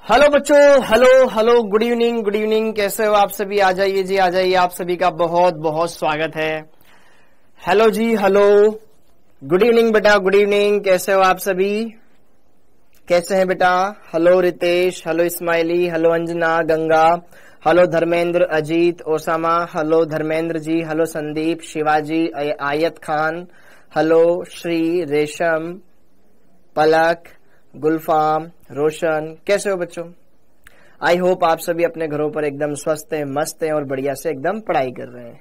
Hello बच्चों, hello hello, good evening, कैसे हो आप सभी? आ जाइए जी, आ जाइए। आप सभी का बहुत बहुत स्वागत है। हेलो जी, हेलो, गुड इवनिंग बेटा, गुड इवनिंग, कैसे हो आप सभी? कैसे हैं बेटा? Hello Ritesh, hello Ismaili, hello Anjana, Ganga, hello Dharmendra, Ajit, Osama, hello Dharmendra ji, hello Sandeep, Shivaji, Ayat Khan, hello Shri, रेशम, पलक, गुलफाम, रोशन, कैसे हो बच्चों? आई होप आप सभी अपने घरों पर एकदम स्वस्थ हैं, मस्त हैं और बढ़िया से एकदम पढ़ाई कर रहे हैं।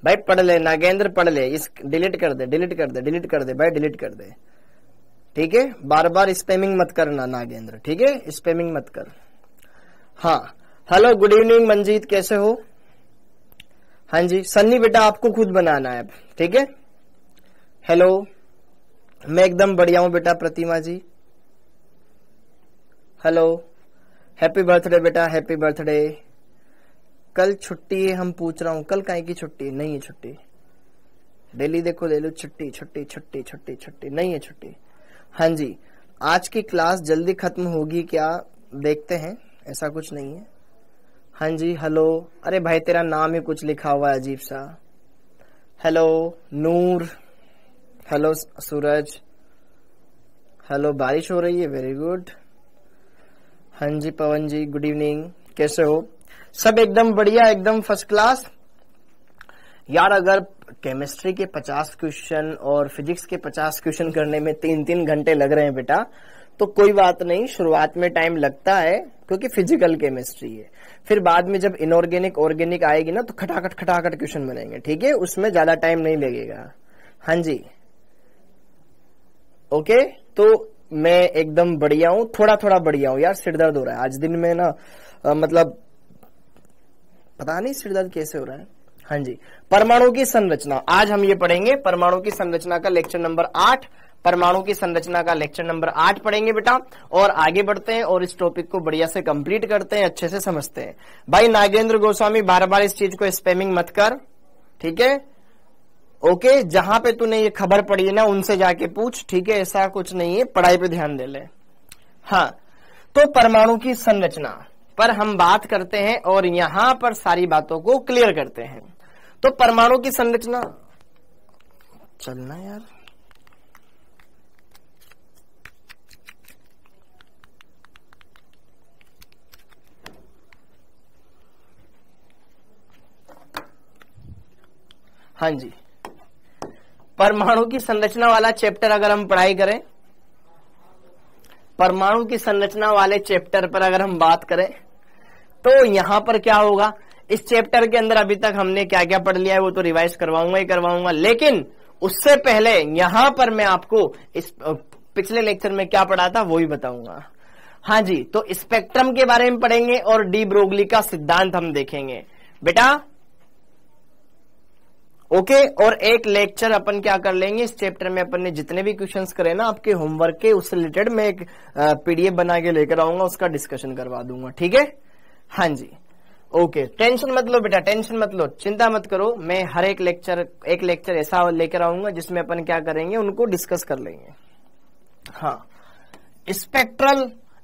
भाई पढ़ ले नागेंद्र, पढ़ ले। इस डिलीट कर दे भाई, डिलीट कर दे। ठीक है, बार बार स्पैमिंग मत करना नागेंद्र, ठीक है? स्पैमिंग मत कर। हाँ, हेलो गुड इवनिंग मंजीत, कैसे हो? हाँ जी सन्नी बेटा, आपको खुद बनाना है, ठीक है? हेलो, मैं एकदम बढ़िया हूं बेटा। प्रतिमा जी, हेलो, हैप्पी बर्थडे बेटा, हैप्पी बर्थडे। कल छुट्टी है, हम पूछ रहा हूं कल काहे की छुट्टी? नहीं है छुट्टी, डेली देखो ले लो छुट्टी छुट्टी छुट्टी छुट्टी छुट्टी, नहीं है छुट्टी। हाँ जी, आज की क्लास जल्दी खत्म होगी क्या? देखते हैं, ऐसा कुछ नहीं है। हाँ जी, हेलो। अरे भाई तेरा नाम ही कुछ लिखा हुआ है अजीब सा। हेलो नूर, हेलो सूरज, हेलो, बारिश हो रही है, वेरी गुड। हाँ जी पवन जी, गुड इवनिंग, कैसे हो? सब एकदम बढ़िया, एकदम फर्स्ट क्लास। यार अगर केमिस्ट्री के 50 क्वेश्चन और फिजिक्स के 50 क्वेश्चन करने में 3-3 घंटे लग रहे हैं बेटा, तो कोई बात नहीं, शुरुआत में टाइम लगता है क्योंकि फिजिकल केमिस्ट्री है। फिर बाद में जब इनऑर्गेनिक ऑर्गेनिक आएगी ना, तो खटाखट खटाखट क्वेश्चन बनेंगे, ठीक है? उसमें ज्यादा टाइम नहीं लगेगा। हाँ जी, ओके। तो मैं एकदम बढ़िया हूं, थोड़ा थोड़ा बढ़िया हूं यार। सिर दर्द हो रहा है आज दिन में ना, मतलब पता नहीं सिर दर्द कैसे हो रहा है। हाँ जी, परमाणु की संरचना, आज हम ये पढ़ेंगे परमाणु की संरचना का लेक्चर नंबर 8। परमाणु की संरचना का लेक्चर नंबर 8 पढ़ेंगे बेटा, और आगे बढ़ते हैं और इस टॉपिक को बढ़िया से कंप्लीट करते हैं, अच्छे से समझते हैं। भाई नागेंद्र गोस्वामी, बार बार इस चीज को स्पैमिंग मत कर, ठीक है? ओके, जहां पे तूने ये खबर पढ़ी है ना, उनसे जाके पूछ, ठीक है? ऐसा कुछ नहीं है, पढ़ाई पे ध्यान दे ले। हाँ, तो परमाणु की संरचना पर हम बात करते हैं और यहां पर सारी बातों को क्लियर करते हैं। तो परमाणु की संरचना, चलना यार, हाँ जी, परमाणु की संरचना वाला चैप्टर अगर हम पढ़ाई करें, परमाणु की संरचना वाले चैप्टर पर अगर हम बात करें, तो यहां पर क्या होगा? इस चैप्टर के अंदर अभी तक हमने क्या क्या पढ़ लिया है वो तो रिवाइज करवाऊंगा ही करवाऊंगा, लेकिन उससे पहले यहां पर मैं आपको इस पिछले लेक्चर में क्या पढ़ा था वो ही बताऊंगा। हाँ जी, तो स्पेक्ट्रम के बारे में पढ़ेंगे और डी ब्रोगली का सिद्धांत हम देखेंगे बेटा, ओके। और एक लेक्चर अपन क्या कर लेंगे, इस चैप्टर में अपन ने जितने भी क्वेश्चंस करे ना आपके होमवर्क के, उससे रिलेटेड मैं एक पीडीएफ बना के लेकर आऊंगा, उसका डिस्कशन करवा दूंगा, ठीक है? हाँ जी, ओके। टेंशन मत लो बेटा, टेंशन मत लो, चिंता मत करो। मैं हर एक लेक्चर ऐसा लेकर आऊंगा जिसमें अपन क्या करेंगे, उनको डिस्कस कर लेंगे। हाँ,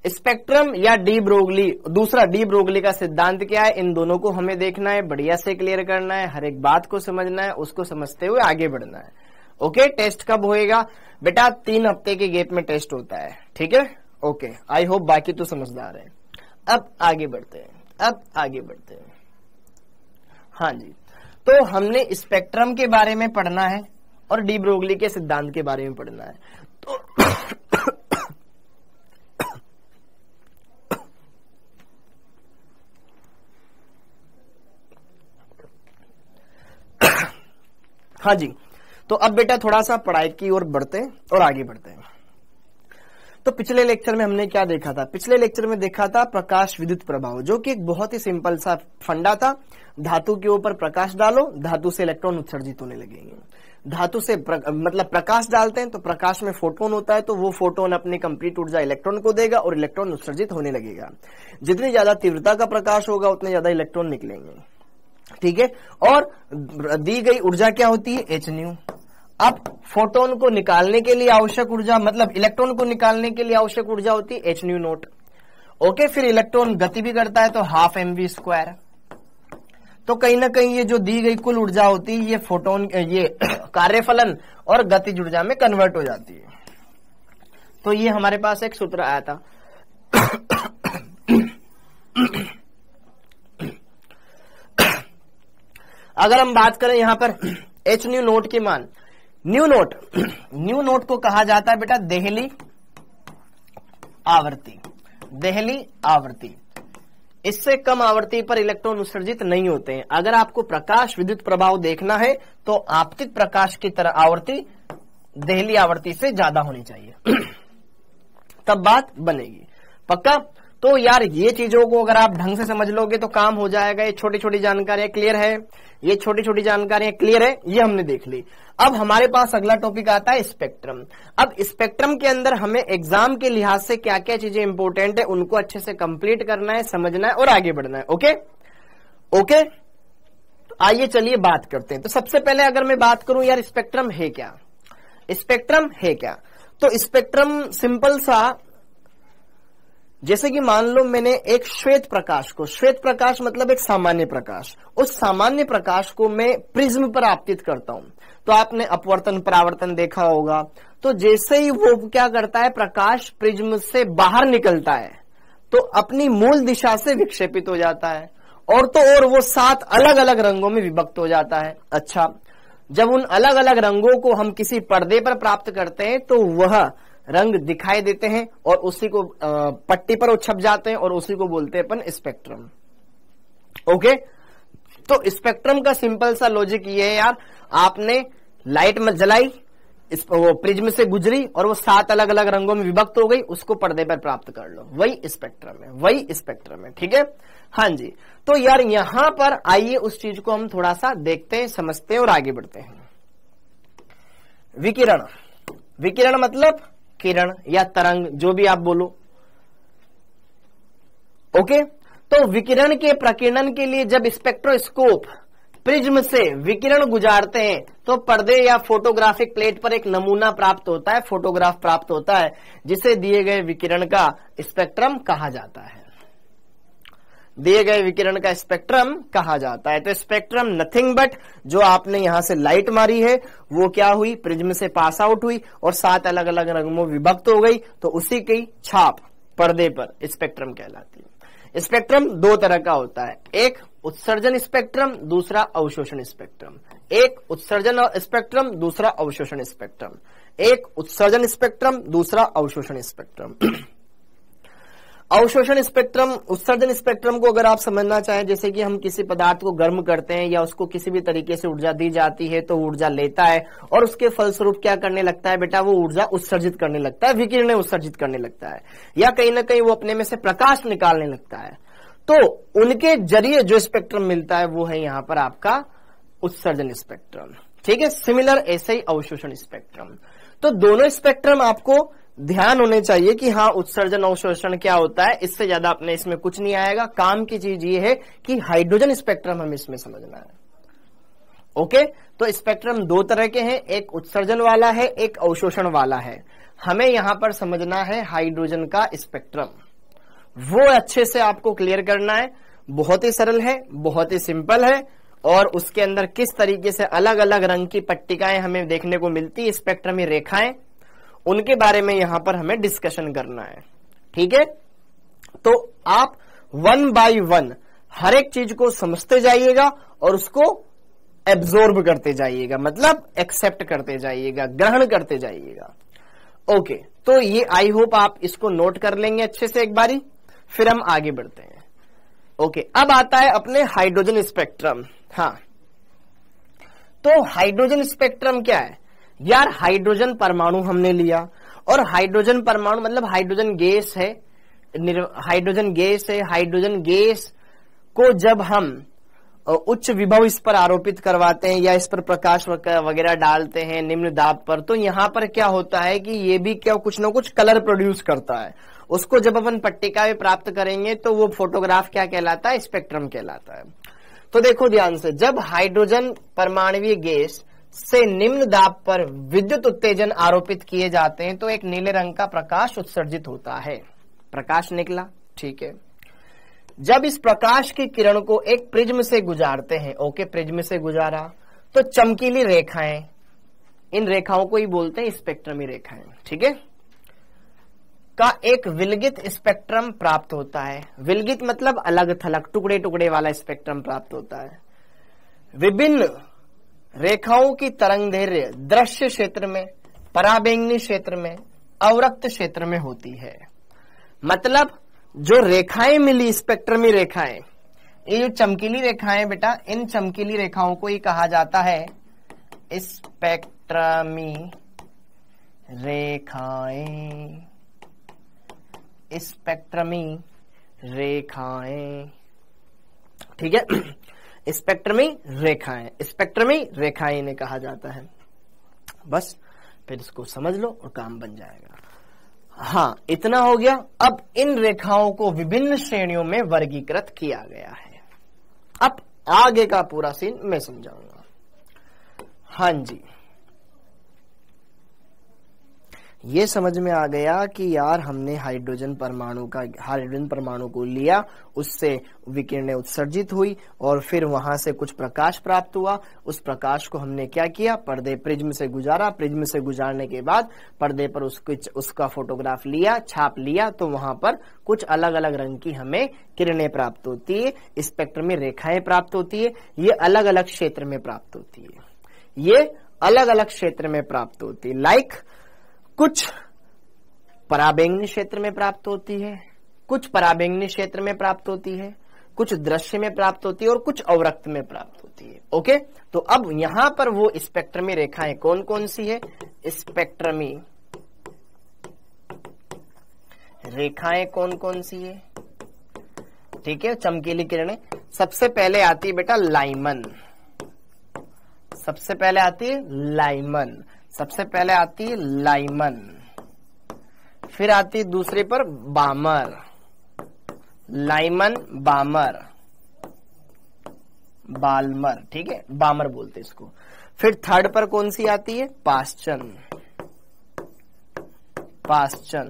स्पेक्ट्रम या डी ब्रोगली, दूसरा डी ब्रोगली का सिद्धांत क्या है, इन दोनों को हमें देखना है, बढ़िया से क्लियर करना है, हर एक बात को समझना है, उसको समझते हुए आगे बढ़ना है। ओके, टेस्ट कब होएगा बेटा? 3 हफ्ते के गैप में टेस्ट होता है, ठीक है? ओके, आई होप बाकी तो समझदार है। अब आगे बढ़ते हैं, हाँ जी, तो हमने स्पेक्ट्रम के बारे में पढ़ना है और डी ब्रोगली के सिद्धांत के बारे में पढ़ना है। तो हाँ जी, तो अब बेटा थोड़ा सा पढ़ाई की ओर बढ़ते हैं और आगे बढ़ते हैं। तो पिछले लेक्चर में हमने क्या देखा था? पिछले लेक्चर में देखा था प्रकाश विद्युत प्रभाव, जो कि एक बहुत ही सिंपल सा फंडा था। धातु के ऊपर प्रकाश डालो, धातु से इलेक्ट्रॉन उत्सर्जित होने लगेंगे। धातु से मतलब प्रकाश डालते हैं तो प्रकाश में फोटोन होता है, तो वो फोटोन अपनी कंप्लीट ऊर्जा इलेक्ट्रॉन को देगा और इलेक्ट्रॉन उत्सर्जित होने लगेगा। जितनी ज्यादा तीव्रता का प्रकाश होगा उतने ज्यादा इलेक्ट्रॉन निकलेंगे, ठीक है? और दी गई ऊर्जा क्या होती है? h new. अब फोटोन को निकालने के लिए आवश्यक ऊर्जा, मतलब इलेक्ट्रॉन को निकालने के लिए आवश्यक ऊर्जा होती है h न्यू नॉट। ओके, फिर इलेक्ट्रॉन गति भी करता है तो हाफ mv²। तो कहीं ना कहीं ये जो दी गई कुल ऊर्जा होती है ये फोटोन, ये कार्यफलन और गतिज ऊर्जा में कन्वर्ट हो जाती है। तो ये हमारे पास एक सूत्र आया था। अगर हम बात करें यहां पर h न्यू नोट के मान, न्यू नोट को कहा जाता है बेटा देहली आवर्ती। देहली आवर्ती, इससे कम आवृत्ति पर इलेक्ट्रॉन उत्सर्जित नहीं होते हैं। अगर आपको प्रकाश विद्युत प्रभाव देखना है तो आपतित प्रकाश की तरह आवृत्ति देहली आवृत्ति से ज्यादा होनी चाहिए, तब बात बनेगी। पक्का? तो यार ये चीजों को अगर आप ढंग से समझ लोगे तो काम हो जाएगा। ये छोटी छोटी जानकारियां क्लियर है, ये छोटी छोटी जानकारियां क्लियर है, ये हमने देख ली। अब हमारे पास अगला टॉपिक आता है स्पेक्ट्रम। अब स्पेक्ट्रम के अंदर हमें एग्जाम के लिहाज से क्या क्या चीजें इंपॉर्टेंट है उनको अच्छे से कंप्लीट करना है, समझना है और आगे बढ़ना है। ओके ओके, तो आइए चलिए बात करते हैं। तो सबसे पहले अगर मैं बात करूं यार स्पेक्ट्रम है क्या, स्पेक्ट्रम है क्या, तो स्पेक्ट्रम सिंपल सा, जैसे कि मान लो मैंने एक श्वेत प्रकाश को, श्वेत प्रकाश मतलब एक सामान्य प्रकाश, उस सामान्य प्रकाश को मैं प्रिज्म पर आपतित करता हूं। तो आपने अपवर्तन परावर्तन देखा होगा। तो जैसे ही वो क्या करता है, प्रकाश प्रिज्म से बाहर निकलता है तो अपनी मूल दिशा से विक्षेपित हो जाता है, और तो और वो 7 अलग अलग रंगों में विभक्त हो जाता है। अच्छा, जब उन अलग अलग रंगों को हम किसी पर्दे पर प्राप्त करते हैं तो वह रंग दिखाई देते हैं और उसी को पट्टी पर छप जाते हैं और उसी को बोलते हैं अपन स्पेक्ट्रम। ओके, तो स्पेक्ट्रम का सिंपल सा लॉजिक ये है यार, आपने लाइट में जलाई, वो प्रिज्म से गुजरी और वो 7 अलग अलग रंगों में विभक्त हो गई, उसको पर्दे पर प्राप्त कर लो, वही स्पेक्ट्रम है, वही स्पेक्ट्रम है। ठीक है, हाँ जी। तो यार यहां पर आइए उस चीज को हम थोड़ा सा देखते हैं, समझते हैं और आगे बढ़ते हैं। विकिरण, विकिरण मतलब किरण या तरंग, जो भी आप बोलो। ओके, तो विकिरण के प्रकीर्णन के लिए जब स्पेक्ट्रोस्कोप प्रिज्म से विकिरण गुजारते हैं तो पर्दे या फोटोग्राफिक प्लेट पर एक नमूना प्राप्त होता है, फोटोग्राफ प्राप्त होता है, जिसे दिए गए विकिरण का स्पेक्ट्रम कहा जाता है। दिए गए विकिरण का स्पेक्ट्रम कहा जाता है। तो स्पेक्ट्रम नथिंग बट, जो आपने यहां से लाइट मारी है वो क्या हुई, प्रिज्म से पास आउट हुई और 7 अलग अलग रंगों में विभक्त हो गई, तो उसी की छाप पर्दे पर स्पेक्ट्रम कहलाती है। स्पेक्ट्रम 2 तरह का होता है, एक उत्सर्जन स्पेक्ट्रम, दूसरा अवशोषण स्पेक्ट्रम। एक उत्सर्जन स्पेक्ट्रम, दूसरा अवशोषण स्पेक्ट्रम। एक उत्सर्जन स्पेक्ट्रम, दूसरा अवशोषण स्पेक्ट्रम। अवशोषण स्पेक्ट्रम, उत्सर्जन स्पेक्ट्रम को अगर आप समझना चाहें, जैसे कि हम किसी पदार्थ को गर्म करते हैं या उसको किसी भी तरीके से ऊर्जा दी जाती है तो ऊर्जा लेता है और उसके फलस्वरूप क्या करने लगता है बेटा, वो ऊर्जा उत्सर्जित करने लगता है, विकिरण उत्सर्जित करने लगता है, या कहीं ना कहीं वो अपने में से प्रकाश निकालने लगता है। तो उनके जरिए जो स्पेक्ट्रम मिलता है वो है यहां पर आपका उत्सर्जन स्पेक्ट्रम। ठीक है, सिमिलर ऐसे ही अवशोषण स्पेक्ट्रम। तो दोनों स्पेक्ट्रम आपको ध्यान होने चाहिए कि हाँ उत्सर्जन अवशोषण क्या होता है, इससे ज्यादा अपने इसमें कुछ नहीं आएगा। काम की चीज ये है कि हाइड्रोजन स्पेक्ट्रम हमें इसमें समझना है। ओके, तो स्पेक्ट्रम 2 तरह के हैं, एक उत्सर्जन वाला है, एक अवशोषण वाला है। हमें यहां पर समझना है हाइड्रोजन का स्पेक्ट्रम, वो अच्छे से आपको क्लियर करना है। बहुत ही सरल है, बहुत ही सिंपल है, और उसके अंदर किस तरीके से अलग अलग रंग की पट्टिकाएं हमें देखने को मिलती है, स्पेक्ट्रमी रेखाएं, उनके बारे में यहां पर हमें डिस्कशन करना है। ठीक है, तो आप 1 बाय 1 हर एक चीज को समझते जाइएगा और उसको एब्जॉर्ब करते जाइएगा, मतलब एक्सेप्ट करते जाइएगा, ग्रहण करते जाइएगा। ओके, तो ये आई होप आप इसको नोट कर लेंगे अच्छे से एक बारी, फिर हम आगे बढ़ते हैं। ओके, अब आता है अपने हाइड्रोजन स्पेक्ट्रम। हाँ, तो हाइड्रोजन स्पेक्ट्रम क्या है यार, हाइड्रोजन परमाणु हमने लिया, और हाइड्रोजन परमाणु मतलब हाइड्रोजन गैस है, हाइड्रोजन गैस है। हाइड्रोजन गैस को जब हम उच्च विभव इस पर आरोपित करवाते हैं या इस पर प्रकाश वगैरह डालते हैं निम्न दाब पर, तो यहां पर क्या होता है कि ये भी क्या कुछ ना कुछ कलर प्रोड्यूस करता है। उसको जब अपन पट्टिका में प्राप्त करेंगे तो वो फोटोग्राफ क्या कहलाता है, स्पेक्ट्रम कहलाता है। तो देखो ध्यान से, जब हाइड्रोजन परमाणुवीय गैस से निम्न दाब पर विद्युत उत्तेजन आरोपित किए जाते हैं तो एक नीले रंग का प्रकाश उत्सर्जित होता है। प्रकाश निकला, ठीक है। जब इस प्रकाश की किरण को एक प्रिज्म से गुजारते हैं, ओके, प्रिज्म से गुजारा तो चमकीली रेखाएं, इन रेखाओं को ही बोलते हैं स्पेक्ट्रमी रेखाएं, ठीक है, का एक विलगित स्पेक्ट्रम प्राप्त होता है। विलगित मतलब अलग थलग, टुकड़े टुकड़े वाला स्पेक्ट्रम प्राप्त होता है। विभिन्न रेखाओं की तरंगदैर्घ्य दृश्य क्षेत्र में, पराबैंगनी क्षेत्र में, अवरक्त क्षेत्र में होती है। मतलब जो रेखाएं मिली, स्पेक्ट्रमी रेखाएं, ये जो चमकीली रेखाएं बेटा, इन चमकीली रेखाओं को ही कहा जाता है स्पेक्ट्रमी रेखाएं। स्पेक्ट्रमी रेखाएं, ठीक है, स्पेक्ट्रमी रेखाएं, स्पेक्ट्रमी रेखाएं इन्हें कहा जाता है। बस फिर इसको समझ लो और काम बन जाएगा। हाँ, इतना हो गया। अब इन रेखाओं को विभिन्न श्रेणियों में वर्गीकृत किया गया है। अब आगे का पूरा सीन मैं समझाऊंगा। हाँ जी, ये समझ में आ गया कि यार हमने हाइड्रोजन परमाणु को लिया, उससे विकिरणें उत्सर्जित हुई और फिर वहां से कुछ प्रकाश प्राप्त हुआ। उस प्रकाश को हमने क्या किया, पर्दे प्रिज्म से गुजारा। प्रिज्म से गुजारने के बाद पर्दे पर उसका फोटोग्राफ लिया, छाप लिया, तो वहां पर कुछ अलग अलग रंग की हमें किरणें प्राप्त होती है, स्पेक्ट्रम में रेखाएं प्राप्त होती है। ये अलग अलग क्षेत्र में प्राप्त होती है, ये अलग अलग क्षेत्र में प्राप्त होती है। लाइक कुछ पराबैंगनी क्षेत्र में प्राप्त होती है, कुछ पराबैंगनी क्षेत्र में प्राप्त होती है, कुछ दृश्य में प्राप्त होती है और कुछ अवरक्त में प्राप्त होती है। ओके, तो अब यहां पर वो स्पेक्ट्रमी रेखाएं कौन कौन सी है? स्पेक्ट्रमी रेखाएं कौन कौन सी है? ठीक है, चमकीली किरणें। सबसे पहले आती है बेटा लाइमन, सबसे पहले आती है लाइमन, सबसे पहले आती है लाइमन, फिर आती है दूसरे पर बामर, लाइमन, बामर, बालमर, ठीक है, बामर बोलते इसको। फिर थर्ड पर कौन सी आती है? Paschen, Paschen.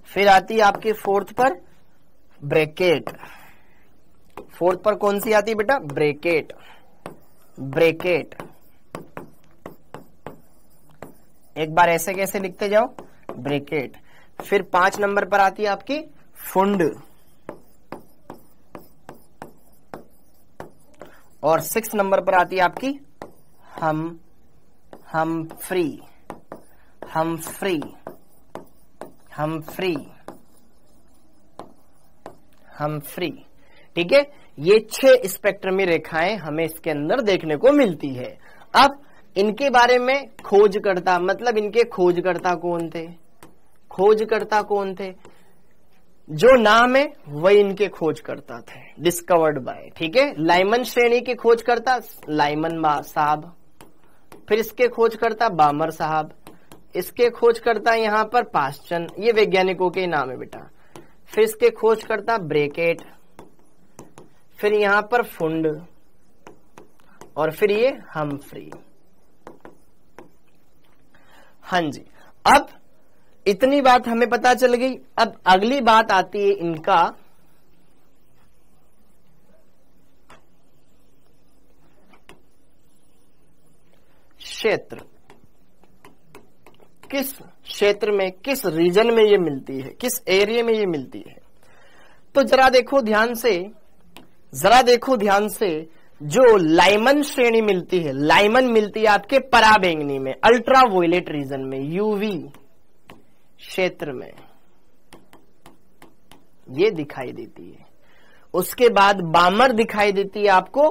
फिर आती है आपके फोर्थ पर ब्रेकेट, फोर्थ पर कौन सी आती है बेटा? Bracket, bracket. एक बार ऐसे कैसे लिखते जाओ, ब्रेकेट। फिर 5 नंबर पर आती है आपकी फुंड, और 6 नंबर पर आती है आपकी हमफ्री, हमफ्री, हमफ्री, हमफ्री। ठीक है, ये 6 स्पेक्ट्रमी रेखाएं हमें इसके अंदर देखने को मिलती है। अब इनके बारे में खोजकर्ता, मतलब इनके खोजकर्ता कौन थे? खोजकर्ता कौन थे? जो नाम है वही इनके खोजकर्ता थे, डिस्कवर्ड बाय। ठीक है, लाइमन श्रेणी के खोजकर्ता लाइमन साहब, फिर इसके खोजकर्ता बामर साहब, इसके खोजकर्ता यहां पर पास्चन, ये वैज्ञानिकों के नाम है बेटा। फिर इसके खोजकर्ता ब्रेकेट, फिर यहां पर फुंड, और फिर ये हमफ्री। हाँ जी, अब इतनी बात हमें पता चल गई। अब अगली बात आती है इनका क्षेत्र, किस क्षेत्र में, किस रीजन में ये मिलती है, किस एरिया में ये मिलती है। तो जरा देखो ध्यान से, जरा देखो ध्यान से, जो लाइमन श्रेणी मिलती है, लाइमन मिलती है आपके पराबैंगनी में, अल्ट्रा वायलेट रीजन में, यूवी क्षेत्र में ये दिखाई देती है। उसके बाद बामर दिखाई देती है आपको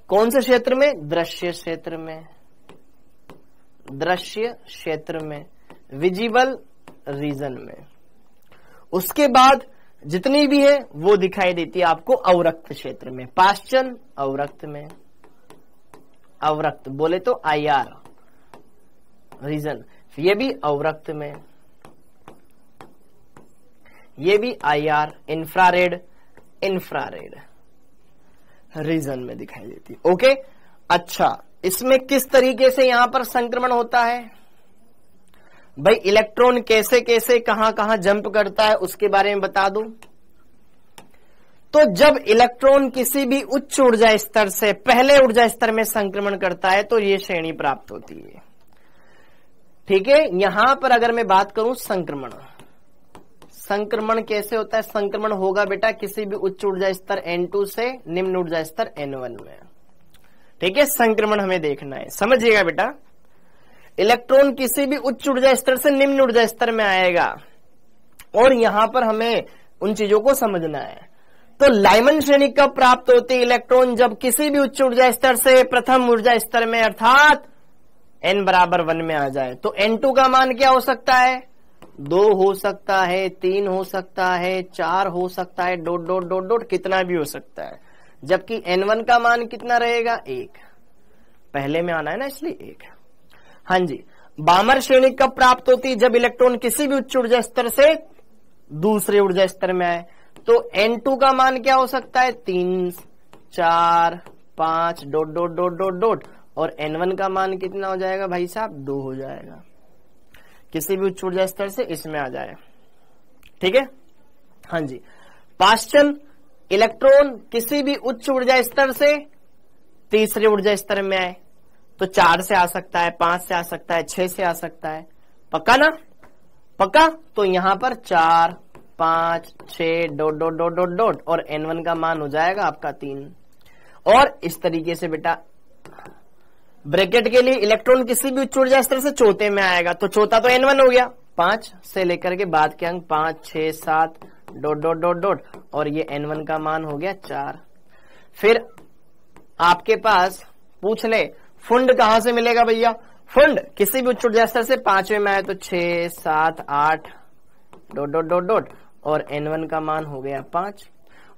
कौन से क्षेत्र में? दृश्य क्षेत्र में, दृश्य क्षेत्र में, विजिबल रीजन में। उसके बाद जितनी भी है वो दिखाई देती है आपको अवरक्त क्षेत्र में। पास्चन अवरक्त में, अवरक्त बोले तो IR रीजन, ये भी अवरक्त में, ये भी IR, इंफ्रारेड, इंफ्रारेड। रीजन में दिखाई देती है। ओके, अच्छा इसमें किस तरीके से यहां पर संक्रमण होता है भाई, इलेक्ट्रॉन कैसे कैसे कहां कहां जंप करता है उसके बारे में बता दूं। तो जब इलेक्ट्रॉन किसी भी उच्च ऊर्जा स्तर से पहले ऊर्जा स्तर में संक्रमण करता है तो ये श्रेणी प्राप्त होती है। ठीक है, यहां पर अगर मैं बात करूं संक्रमण, संक्रमण कैसे होता है, संक्रमण होगा बेटा किसी भी उच्च ऊर्जा स्तर N2 से निम्न ऊर्जा स्तर N1 में। ठीक है, संक्रमण हमें देखना है, समझिएगा बेटा। इलेक्ट्रॉन किसी भी उच्च ऊर्जा स्तर से निम्न ऊर्जा स्तर में आएगा और यहां पर हमें उन चीजों को समझना है। तो लाइमन श्रेणी कब प्राप्त होती है इलेक्ट्रॉन, जब किसी भी उच्च ऊर्जा स्तर से प्रथम ऊर्जा स्तर में अर्थात n बराबर 1 में आ जाए। तो N2 का मान क्या हो सकता है, 2 हो सकता है, 3 हो सकता है, 4 हो सकता है, डॉट डॉट डॉट डॉट कितना भी हो सकता है। जबकि N1 का मान कितना रहेगा, 1, पहले में आना है ना इसलिए 1। हाँ जी, बामर श्रेणी कब प्राप्त होती है, जब इलेक्ट्रॉन किसी भी उच्च ऊर्जा स्तर से दूसरे ऊर्जा स्तर में आए। तो N2 का मान क्या हो सकता है, 3, 4, 5 dot dot dot dot dot, और N1 का मान कितना हो जाएगा भाई साहब, 2 हो जाएगा, किसी भी उच्च ऊर्जा स्तर से इसमें आ जाए। ठीक है, हाँ जी, पाश्चन इलेक्ट्रॉन किसी भी उच्च ऊर्जा स्तर से तीसरे ऊर्जा स्तर में आए तो 4 से आ सकता है, 5 से आ सकता है, 6 से आ सकता है, पक्का ना, पक्का। तो यहां पर 4, 5, 6 dot dot dot dot dot और N1 का मान हो जाएगा आपका 3। और इस तरीके से बेटा ब्रैकेट के लिए इलेक्ट्रॉन किसी भी उच्च ऊर्जा स्तर से चौथे में आएगा तो चौथा तो N1 हो गया, 5 से लेकर के बाद के अंक 5, 6, 7 डॉट डॉट डॉट डॉट और ये N1 का मान हो गया 4। फिर आपके पास पूछ ले फुंड कहां से मिलेगा भैया, फुंड किसी भी उच्च ऊर्जा स्तर से 5वें में आए तो 6, 7, 8 डॉट डॉट डॉट डॉट और N1 का मान हो गया 5।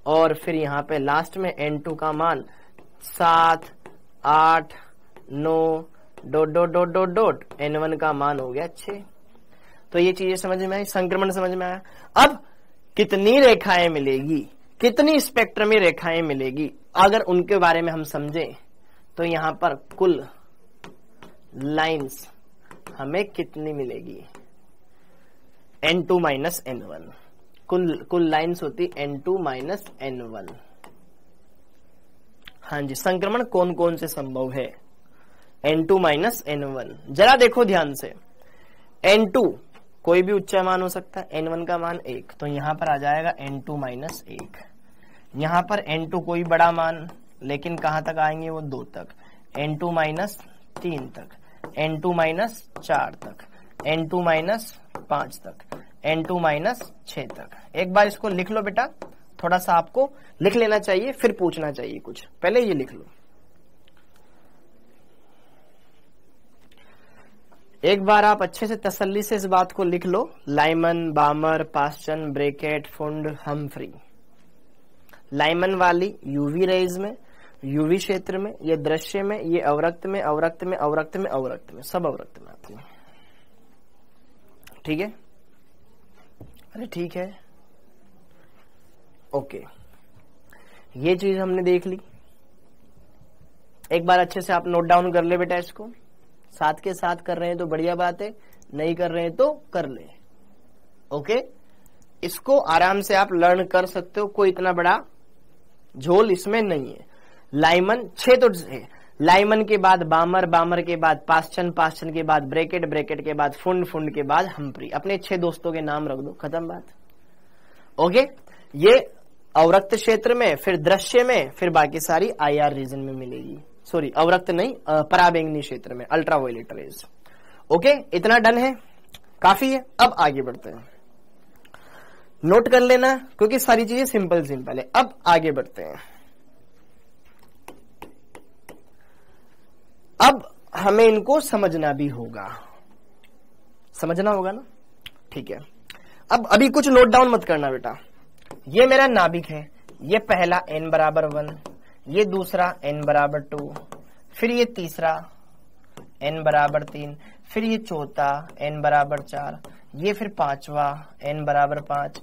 और फिर यहां पे लास्ट में N2 का मान 7, 8, 9 dot dot dot dot dot, N1 का मान हो गया 6। तो ये चीजें समझ में आई, संक्रमण समझ में आया। अब कितनी रेखाएं मिलेगी, कितनी स्पेक्ट्रम में रेखाएं मिलेगी, अगर उनके बारे में हम समझें तो यहां पर कुल लाइंस हमें कितनी मिलेगी, N2 माइनस N1, कुल लाइंस होती N2 माइनस N1। हाँ जी, संक्रमण कौन कौन से संभव है, N2 माइनस N1। जरा देखो ध्यान से, N2 कोई भी उच्च मान हो सकता है, N1 का मान 1 तो यहां पर आ जाएगा N2 माइनस 1। यहां पर N2 कोई बड़ा मान, लेकिन कहां तक आएंगे वो 2 तक, N2 माइनस 3 तक, N2 माइनस 4 तक, N2 माइनस 5 तक, N2 माइनस 6 तक। एक बार इसको लिख लो बेटा, थोड़ा सा आपको लिख लेना चाहिए फिर पूछना चाहिए कुछ, पहले ये लिख लो। एक बार आप अच्छे से तसल्ली से इस बात को लिख लो, लाइमन, बामर, पाश्चन, ब्रैकेट, फुंड, हम्फ्री। लाइमन वाली यूवी रेज में, यूवी क्षेत्र में, ये दृश्य में, ये अवरक्त में, अवरक्त में, अवरक्त में, अवरक्त में, सब अवरक्त में आती है। ठीक है, अरे ठीक है, ओके, ये चीज हमने देख ली। एक बार अच्छे से आप नोट डाउन कर ले बेटा, इसको साथ के साथ कर रहे हैं तो बढ़िया बात है, नहीं कर रहे हैं तो कर ले। ओके, इसको आराम से आप लर्न कर सकते हो, कोई इतना बड़ा झोल इसमें नहीं है। लाइमन 6 तो है, लाइमन के बाद बामर, बामर के बाद पाश्चन, पाश्चन के बाद ब्रैकेट, ब्रैकेट के बाद फुंड, फुंड के बाद हम्फ्री। अपने 6 दोस्तों के नाम रख दो, खत्म बात। ओके, ये अवरक्त क्षेत्र में, फिर दृश्य में, फिर बाकी सारी IR रीजन में मिलेगी, सॉरी अवरक्त नहीं, पराबैंगनी क्षेत्र में, अल्ट्रावायलेट रेज। ओके, इतना डन है, काफी है। अब आगे बढ़ते हैं, नोट कर लेना क्योंकि सारी चीजें सिंपल सिंपल है। अब आगे बढ़ते हैं, अब हमें इनको समझना भी होगा, समझना होगा ना, ठीक है। अब अभी कुछ नोट डाउन मत करना बेटा। ये मेरा नाभिक है, ये पहला n बराबर 1, ये दूसरा n बराबर 2, फिर ये तीसरा n बराबर 3, फिर ये चौथा n बराबर 4, ये फिर पांचवा n बराबर 5,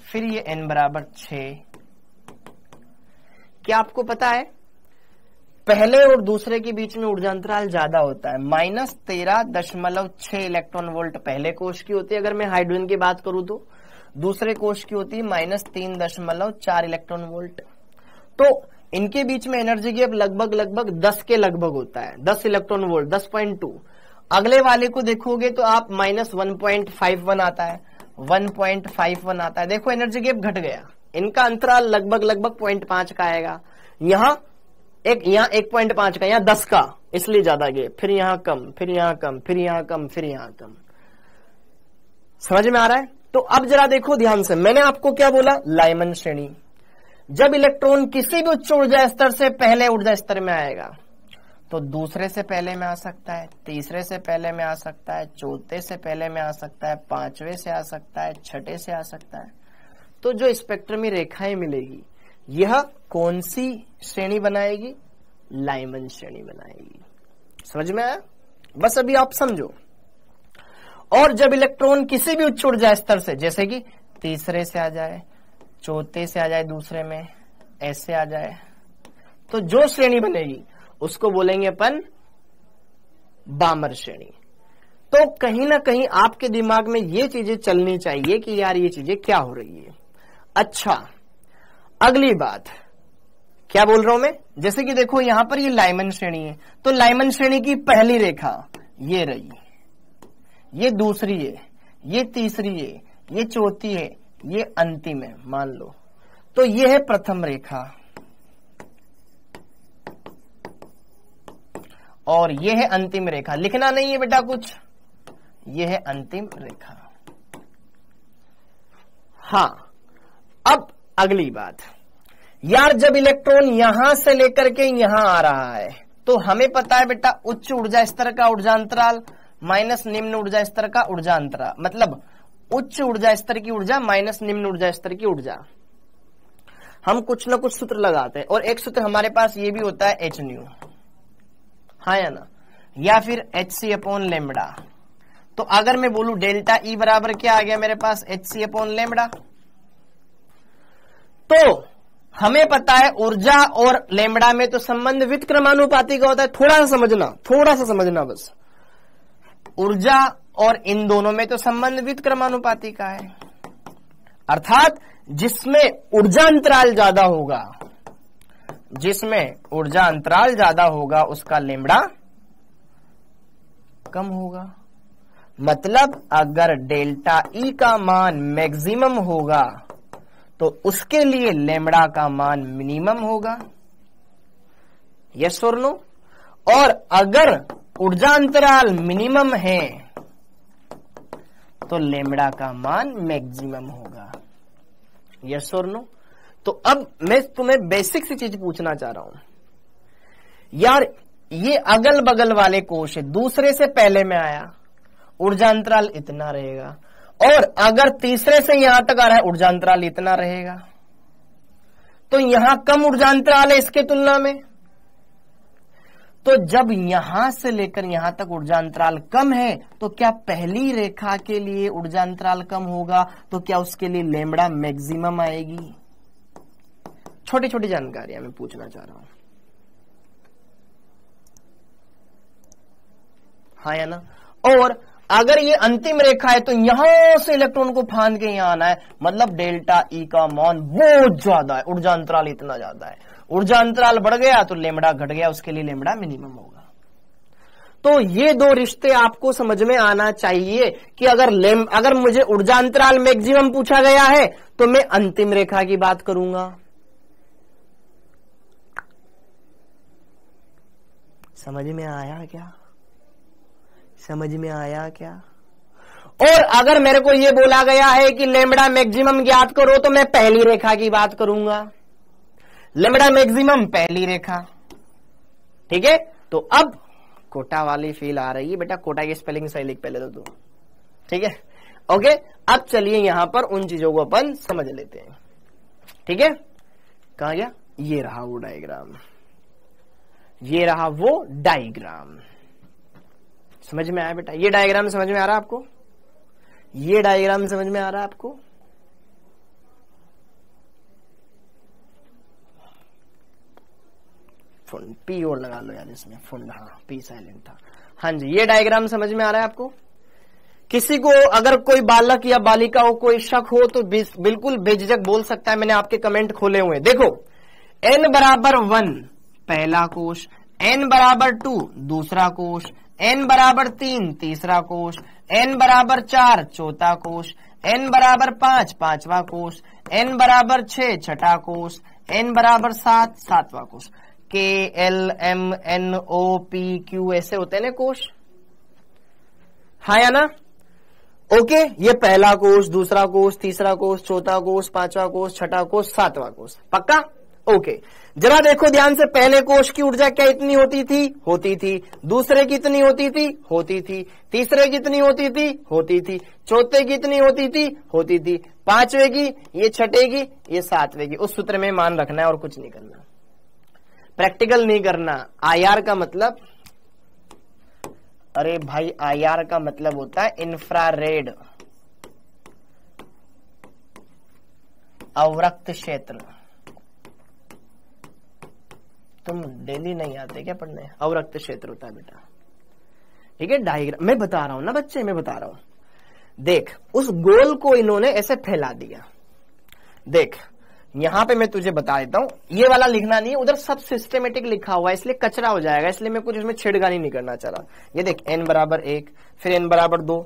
फिर ये n बराबर 6, क्या आपको पता है पहले और दूसरे के बीच में ऊर्जा अंतराल ज्यादा होता है। -13.6 इलेक्ट्रॉन वोल्ट पहले कोश की होती है, अगर मैं हाइड्रोजन की बात करूं तो दूसरे कोश की होती है -3.4 इलेक्ट्रॉन वोल्ट। तो इनके बीच में एनर्जी गैप लगभग 10 के लगभग होता है, 10 इलेक्ट्रॉन वोल्ट, 10.2। अगले वाले को देखोगे तो आप -1.51 आता है, 1.51 आता है। देखो एनर्जी गैप घट गया, इनका अंतराल लगभग 0.5 का आएगा। यहाँ 1.5 का, यहाँ 10 का, इसलिए ज्यादा गैप, फिर यहाँ कम, फिर यहाँ कम, फिर यहाँ कम, फिर यहाँ कम। समझ में आ रहा है? तो अब जरा देखो ध्यान से, मैंने आपको क्या बोला, लाइमन श्रेणी। जब इलेक्ट्रॉन किसी भी उच्च ऊर्जा स्तर से पहले ऊर्जा स्तर में आएगा तो दूसरे से पहले में आ सकता है, तीसरे से पहले में आ सकता है, चौथे से पहले में आ सकता है, पांचवे से आ सकता है, छठे से आ सकता है। तो जो स्पेक्ट्रम में रेखाएं मिलेगी यह कौन सी श्रेणी बनाएगी, लाइमन श्रेणी बनाएगी। समझ में आया? बस अभी आप समझो। और जब इलेक्ट्रॉन किसी भी उच्च ऊर्जा स्तर से, जैसे कि तीसरे से आ जाए, चौथे से आ जाए, दूसरे में ऐसे आ जाए, तो जो श्रेणी बनेगी उसको बोलेंगे अपन बामर श्रेणी। तो कहीं ना कहीं आपके दिमाग में ये चीजें चलनी चाहिए कि यार ये चीजें क्या हो रही है। अच्छा, अगली बात क्या बोल रहा हूं मैं, जैसे कि देखो यहां पर ये लाइमन श्रेणी है, तो लाइमन श्रेणी की पहली रेखा ये रही, ये दूसरी है, ये तीसरी है, ये चौथी है, ये अंतिम है मान लो। तो ये है प्रथम रेखा और ये है अंतिम रेखा। लिखना नहीं है बेटा कुछ, ये है अंतिम रेखा। हाँ, अब अगली बात, यार जब इलेक्ट्रॉन यहां से लेकर के यहां आ रहा है तो हमें पता है बेटा उच्च ऊर्जा स्तर का ऊर्जा अंतराल माइनस निम्न ऊर्जा स्तर का ऊर्जा अंतराल, मतलब उच्च ऊर्जा स्तर की ऊर्जा माइनस निम्न ऊर्जा स्तर की ऊर्जा। हम कुछ ना कुछ सूत्र लगाते हैं और एक सूत्र हमारे पास ये भी होता है एच न्यू, हाँ या ना, या फिर एच सी अपॉन लेमड़ा। तो अगर मैं बोलूं डेल्टा ई बराबर क्या आ गया मेरे पास, एच सी अपॉन लेमड़ा। तो हमें पता है ऊर्जा और लेमड़ा में तो संबंध व्युत्क्रमानुपाती का होता है। थोड़ा सा समझना बस, ऊर्जा और इन दोनों में तो संबंध व्युत्क्रमानुपाती का है, अर्थात जिसमें ऊर्जा अंतराल ज्यादा होगा, जिसमें ऊर्जा अंतराल ज्यादा होगा उसका लेमड़ा कम होगा। मतलब अगर डेल्टा ई का मान मैक्सिमम होगा तो उसके लिए लेमड़ा का मान मिनिमम होगा, यस और नो। और अगर ऊर्जा अंतराल मिनिमम है तो लेमड़ा का मान मैक्सिमम होगा, यस और नो। तो अब मैं तुम्हें बेसिक सी चीज पूछना चाह रहा हूं, यार ये अगल बगल वाले कोश है, दूसरे से पहले में आया, ऊर्जा अंतराल इतना रहेगा, और अगर तीसरे से यहां तक आ रहा है ऊर्जा अंतराल इतना रहेगा। तो यहां कम ऊर्जा अंतराल है इसके तुलना में, तो जब यहां से लेकर यहां तक ऊर्जा अंतराल कम है तो क्या पहली रेखा के लिए ऊर्जा अंतराल कम होगा, तो क्या उसके लिए लेमड़ा मैक्सिमम आएगी। छोटी छोटी जानकारियां मैं पूछना चाह रहा हूं, हाँ या ना। और अगर ये अंतिम रेखा है तो यहां से इलेक्ट्रॉन को फांद के यहां आना है, मतलब डेल्टा ई का मान बहुत ज्यादा है, ऊर्जा अंतराल इतना ज्यादा है। ऊर्जा अंतराल बढ़ गया तो लेमड़ा घट गया, उसके लिए लेमड़ा मिनिमम होगा। तो ये दो रिश्ते आपको समझ में आना चाहिए कि अगर मुझे ऊर्जा अंतराल मैक्सिमम पूछा गया है तो मैं अंतिम रेखा की बात करूंगा। समझ में आया क्या? समझ में आया क्या? और अगर मेरे को यह बोला गया है कि लेमड़ा मैक्सिमम ज्ञात करो तो मैं पहली रेखा की बात करूंगा, लेमड़ा मैक्सिमम पहली रेखा, ठीक है। तो अब कोटा वाली फील आ रही है बेटा, कोटा की स्पेलिंग सही लिख पहले तो, ठीक है, ओके। अब चलिए यहां पर उन चीजों को अपन समझ लेते हैं, ठीक है। कहां गया? ये रहा वो डायग्राम, ये रहा वो डायग्राम। समझ में आया बेटा? ये डायग्राम समझ में आ रहा है आपको? ये डायग्राम समझ में आ रहा है आपको? फुंड, पी और लगा लो यार इसमें, फुंड, हाँ पी साइलेंट था। हाँ जी, ये डायग्राम समझ में आ रहा है आपको? किसी को अगर कोई बालक या बालिका हो, कोई शक हो तो बिल्कुल बेझिझक बोल सकता है, मैंने आपके कमेंट खोले हुए। देखो n बराबर 1 पहला कोश, n बराबर 2 दूसरा कोश, n बराबर 3 तीसरा कोश, n बराबर 4 चौथा कोश, n बराबर 5 पांचवा कोश, n बराबर 6 छठा कोश, n बराबर 7 सातवां कोश। K L M N O P Q ऐसे होते हैं ना कोश, हाँ या ना? ओके, ये पहला कोश, दूसरा कोश, तीसरा कोश, चौथा कोश, पांचवा कोश, छठा कोश, सातवां कोश, पक्का? ओके, जरा देखो ध्यान से, पहले कोश की ऊर्जा क्या इतनी होती थी, दूसरे की इतनी होती थी, तीसरे की इतनी होती थी, चौथे की इतनी होती थी, पांचवे की, ये छठे की, ये सातवें की। उस सूत्र में मान रखना है और कुछ नहीं करना, प्रैक्टिकल नहीं करना। IR का मतलब, अरे भाई IR का मतलब होता है इंफ्रारेड अवरक्त क्षेत्र। तुम डेली नहीं आते क्या पढ़ने? अवरक्त क्षेत्र होता है बेटा, ठीक है? डायग्राम मैं बता रहा हूं ना बच्चे, मैं बता रहा हूं। देख, उस गोल को इन्होंने ऐसे फैला दिया। देख यहां पे मैं तुझे बता देता हूं, ये वाला लिखना नहीं है, उधर सब सिस्टेमेटिक लिखा हुआ है, इसलिए कचरा हो जाएगा, इसलिए मैं कुछ इसमें छेड़खानी नहीं करना चाह रहा। ये देख n बराबर 1, फिर n बराबर 2,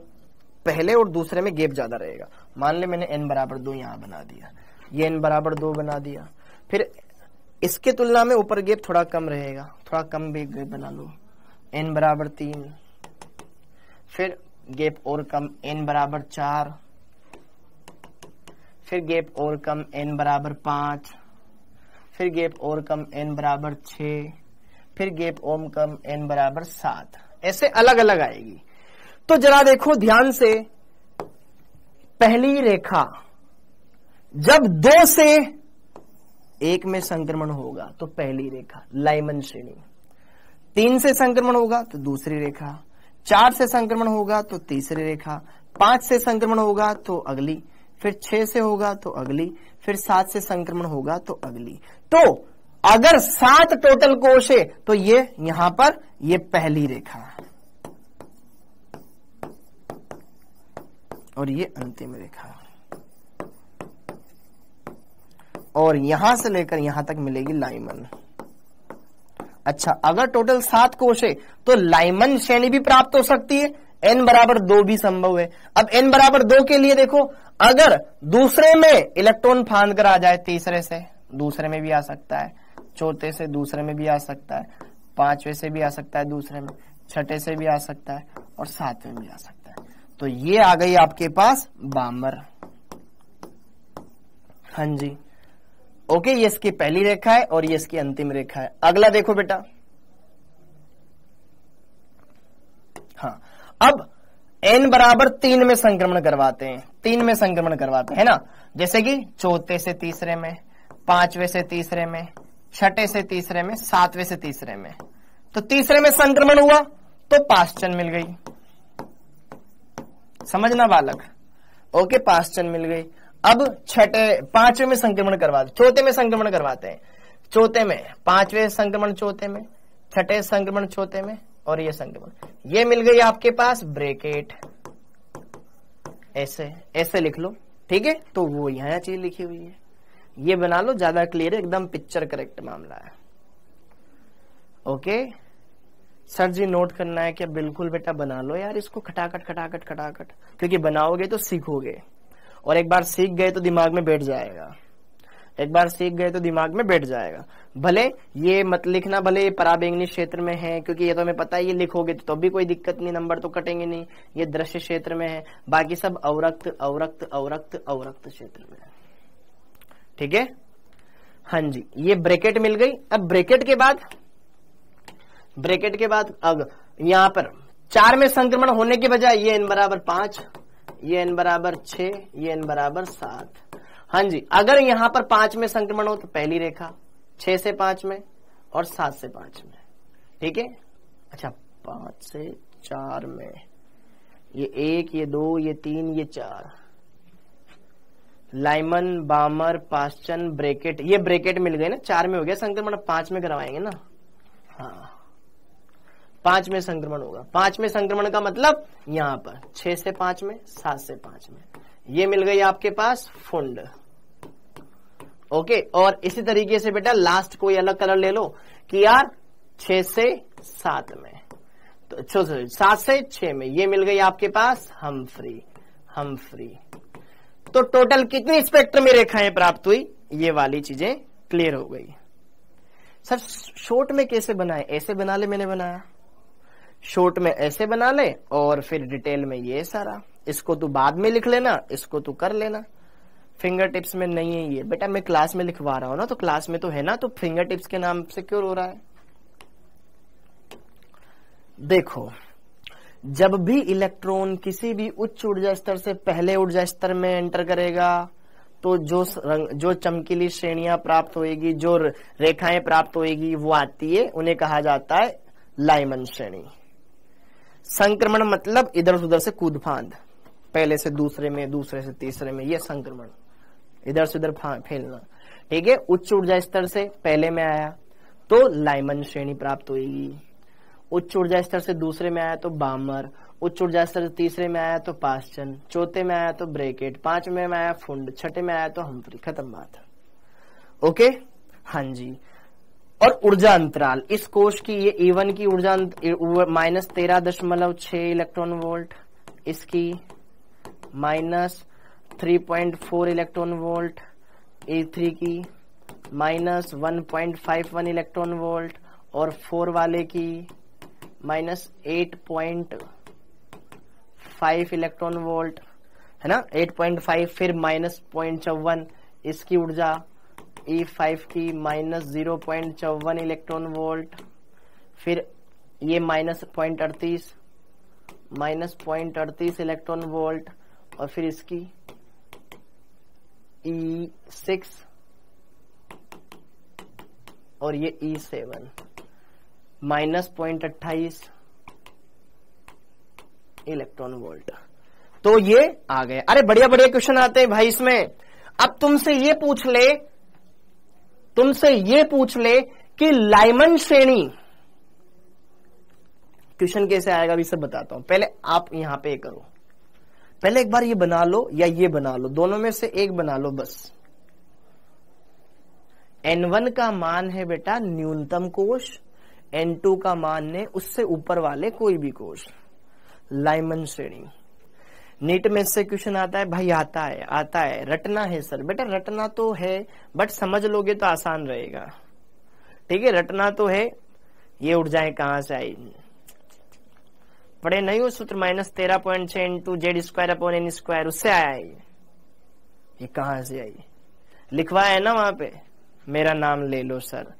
पहले और दूसरे में गैप ज्यादा रहेगा। मान ले मैंने n बराबर 2 यहां बना दिया, ये n बराबर 2 बना दिया, फिर इसके तुलना में ऊपर गैप थोड़ा कम रहेगा, थोड़ा कम भी गैप बना लो, n बराबर 3, फिर गैप और कम n बराबर 4, फिर गैप और कम n बराबर 5, फिर गैप और कम n बराबर 6, फिर गैप और कम n बराबर 7, ऐसे अलग अलग आएगी। तो जरा देखो ध्यान से, पहली रेखा जब 2 से 1 में संक्रमण होगा तो पहली रेखा लाइमन श्रेणी, 3 से संक्रमण होगा तो दूसरी रेखा, 4 से संक्रमण होगा तो तीसरी रेखा, 5 से संक्रमण होगा तो अगली, फिर 6 से होगा तो अगली, फिर 7 से संक्रमण होगा तो अगली। तो अगर 7 टोटल कोश है तो ये यहां पर ये पहली रेखा और ये अंतिम रेखा, और यहां से लेकर यहां तक मिलेगी लाइमन। अच्छा, अगर टोटल 7 कोश है तो लाइमन श्रेणी भी प्राप्त हो सकती है, n बराबर 2 भी संभव है। अब n बराबर 2 के लिए देखो, अगर दूसरे में इलेक्ट्रॉन फांद कर आ जाए, तीसरे से दूसरे में भी आ सकता है, चौथे से दूसरे में भी आ सकता है, पांचवे से भी आ सकता है दूसरे में, छठे से भी आ सकता है और सातवें में भी आ सकता है। तो ये आ गई आपके पास बामर। हाँ जी, ओके, ये इसकी पहली रेखा है और ये इसकी अंतिम रेखा है। अगला देखो बेटा, हाँ, अब n बराबर 3 में संक्रमण करवाते हैं, 3 में संक्रमण करवाते हैं ना, जैसे कि चौथे से तीसरे में, पांचवे से तीसरे में, छठे से तीसरे में, सातवें से तीसरे में। तो तीसरे में संक्रमण हुआ तो पासचन मिल गई, समझना बालक, ओके, पासचन मिल गई। अब पांचवे में संक्रमण करवाते, चौथे में संक्रमण करवाते हैं, चौथे में, पांचवे संक्रमण चौथे में, छठे संक्रमण चौथे में, और ये संक्रमण, ये मिल गई आपके पास ब्रैकेट, ऐसे ऐसे लिख लो, ठीक है? तो वो यहां चीज लिखी हुई है, ये बना लो, ज्यादा क्लियर है, एकदम पिक्चर करेक्ट मामला है। ओके सर जी, नोट करना है क्या? बिल्कुल बेटा बना लो यार इसको, खटाखट खटाखट खटाखट, क्योंकि बनाओगे तो सीखोगे, और एक बार सीख गए तो दिमाग में बैठ जाएगा, एक बार सीख गए तो दिमाग में बैठ जाएगा। भले ये मत लिखना, भले ये पराबैंगनी क्षेत्र में है, क्योंकि ये तो हमें पता है, ये लिखोगे तो भी कोई दिक्कत नहीं, नंबर तो कटेंगे नहीं। ये दृश्य क्षेत्र में है, बाकी सब अवरक्त अवरक्त अवरक्त अवरक्त क्षेत्र में है, ठीक है? हाँ जी, ये ब्रैकेट मिल गई। अब ब्रैकेट के बाद अब यहां पर 4 में संक्रमण होने के बजाय ये n बराबर 5, ये n बराबर 6, ये n बराबर 7। हाँ जी, अगर यहां पर 5 में संक्रमण हो तो पहली रेखा, 6 से 5 में और 7 से 5 में, ठीक है? अच्छा, 5 से 4 में, ये 1, ये 2, ये 3, ये 4, लाइमन, बामर, पासचन, ब्रैकेट, ये ब्रैकेट मिल गए ना, 4 में हो गया संक्रमण, 5 में करवाएंगे ना, हाँ 5 में संक्रमण होगा। 5 में संक्रमण का मतलब यहां पर 6 से 5 में, 7 से 5 में, ये मिल गई आपके पास फुंड। ओके, और इसी तरीके से बेटा लास्ट कोई अलग कलर ले लो कि यार 6 से 7 में, तो 7 से 6 में ये मिल गई आपके पास हमफ्री। तो टोटल कितनी स्पेक्ट्रम में रेखाएं प्राप्त हुई, ये वाली चीजें क्लियर हो गई। सर शॉर्ट में कैसे बनाए, ऐसे बना ले, मैंने बनाया शॉर्ट में ऐसे बना ले और फिर डिटेल में ये सारा, इसको तू बाद में लिख लेना, इसको तू कर लेना। फिंगर टिप्स में नहीं है ये बेटा, मैं क्लास में लिखवा रहा हूं ना, तो क्लास में तो है ना, तो फिंगर टिप्स के नाम से क्यों हो रहा है। देखो जब भी इलेक्ट्रॉन किसी भी उच्च ऊर्जा स्तर से पहले ऊर्जा स्तर में एंटर करेगा तो जो चमकीली श्रेणियां प्राप्त होएगी, जो रेखाएं प्राप्त होएगी वो आती है, उन्हें कहा जाता है लाइमन श्रेणी। संक्रमण मतलब इधर उधर से कूद फांद, पहले से दूसरे में, दूसरे से तीसरे में, ये संक्रमण, इधर से उधर फैलना। ठीक है, उच्च ऊर्जा स्तर से पहले में आया तो लाइमन श्रेणी प्राप्त होगी, उच्च ऊर्जा स्तर से दूसरे में आया तो बामर, उच्च ऊर्जा स्तर से तीसरे में आया तो पास्चन, चौथे में आया तो ब्रैकेट, 5वें में आया फुंड, 6ठे में आया तो हमफ्री। खत्म बात। ओके, हाँ जी। और ऊर्जा अंतराल, इस कोश की ये E1 की ऊर्जा -13.6 इलेक्ट्रॉन वोल्ट, इसकी -3.4 इलेक्ट्रॉन वोल्ट, E3 की -1.51 इलेक्ट्रॉन वोल्ट, और 4 वाले की -8.5 इलेक्ट्रॉन वोल्ट, है ना, 8.5, फिर -0.54 इसकी ऊर्जा, E5 की -0.54 इलेक्ट्रॉन वोल्ट, फिर ये -0.38 इलेक्ट्रॉन वोल्ट, और फिर इसकी E6 और ये E7 -0.28 इलेक्ट्रॉन वोल्ट। तो ये आ गए। अरे बढ़िया बढ़िया क्वेश्चन आते हैं भाई इसमें। अब तुमसे ये पूछ ले कि लाइमन श्रेणी क्वेश्चन कैसे आएगा अभी सब बताता हूं। पहले आप यहां पे करो, पहले एक बार ये बना लो या ये बना लो, दोनों में से एक बना लो बस। N1 का मान है बेटा न्यूनतम कोश, N2 का मान है उससे ऊपर वाले कोई भी कोश, लाइमन श्रेणी। नीट में इससे क्वेश्चन आता है भाई, आता है, रटना है सर। बेटा रटना तो है बट समझ लोगे तो आसान रहेगा। ठीक है, रटना तो है। ये ऊर्जाएं कहां से आई, पढ़े नहीं हो सूत्र, -13.6 इंटू Z²/N², उससे आया है ये कहां से आई, लिखवाया है ना वहां पे, मेरा नाम ले लो सर।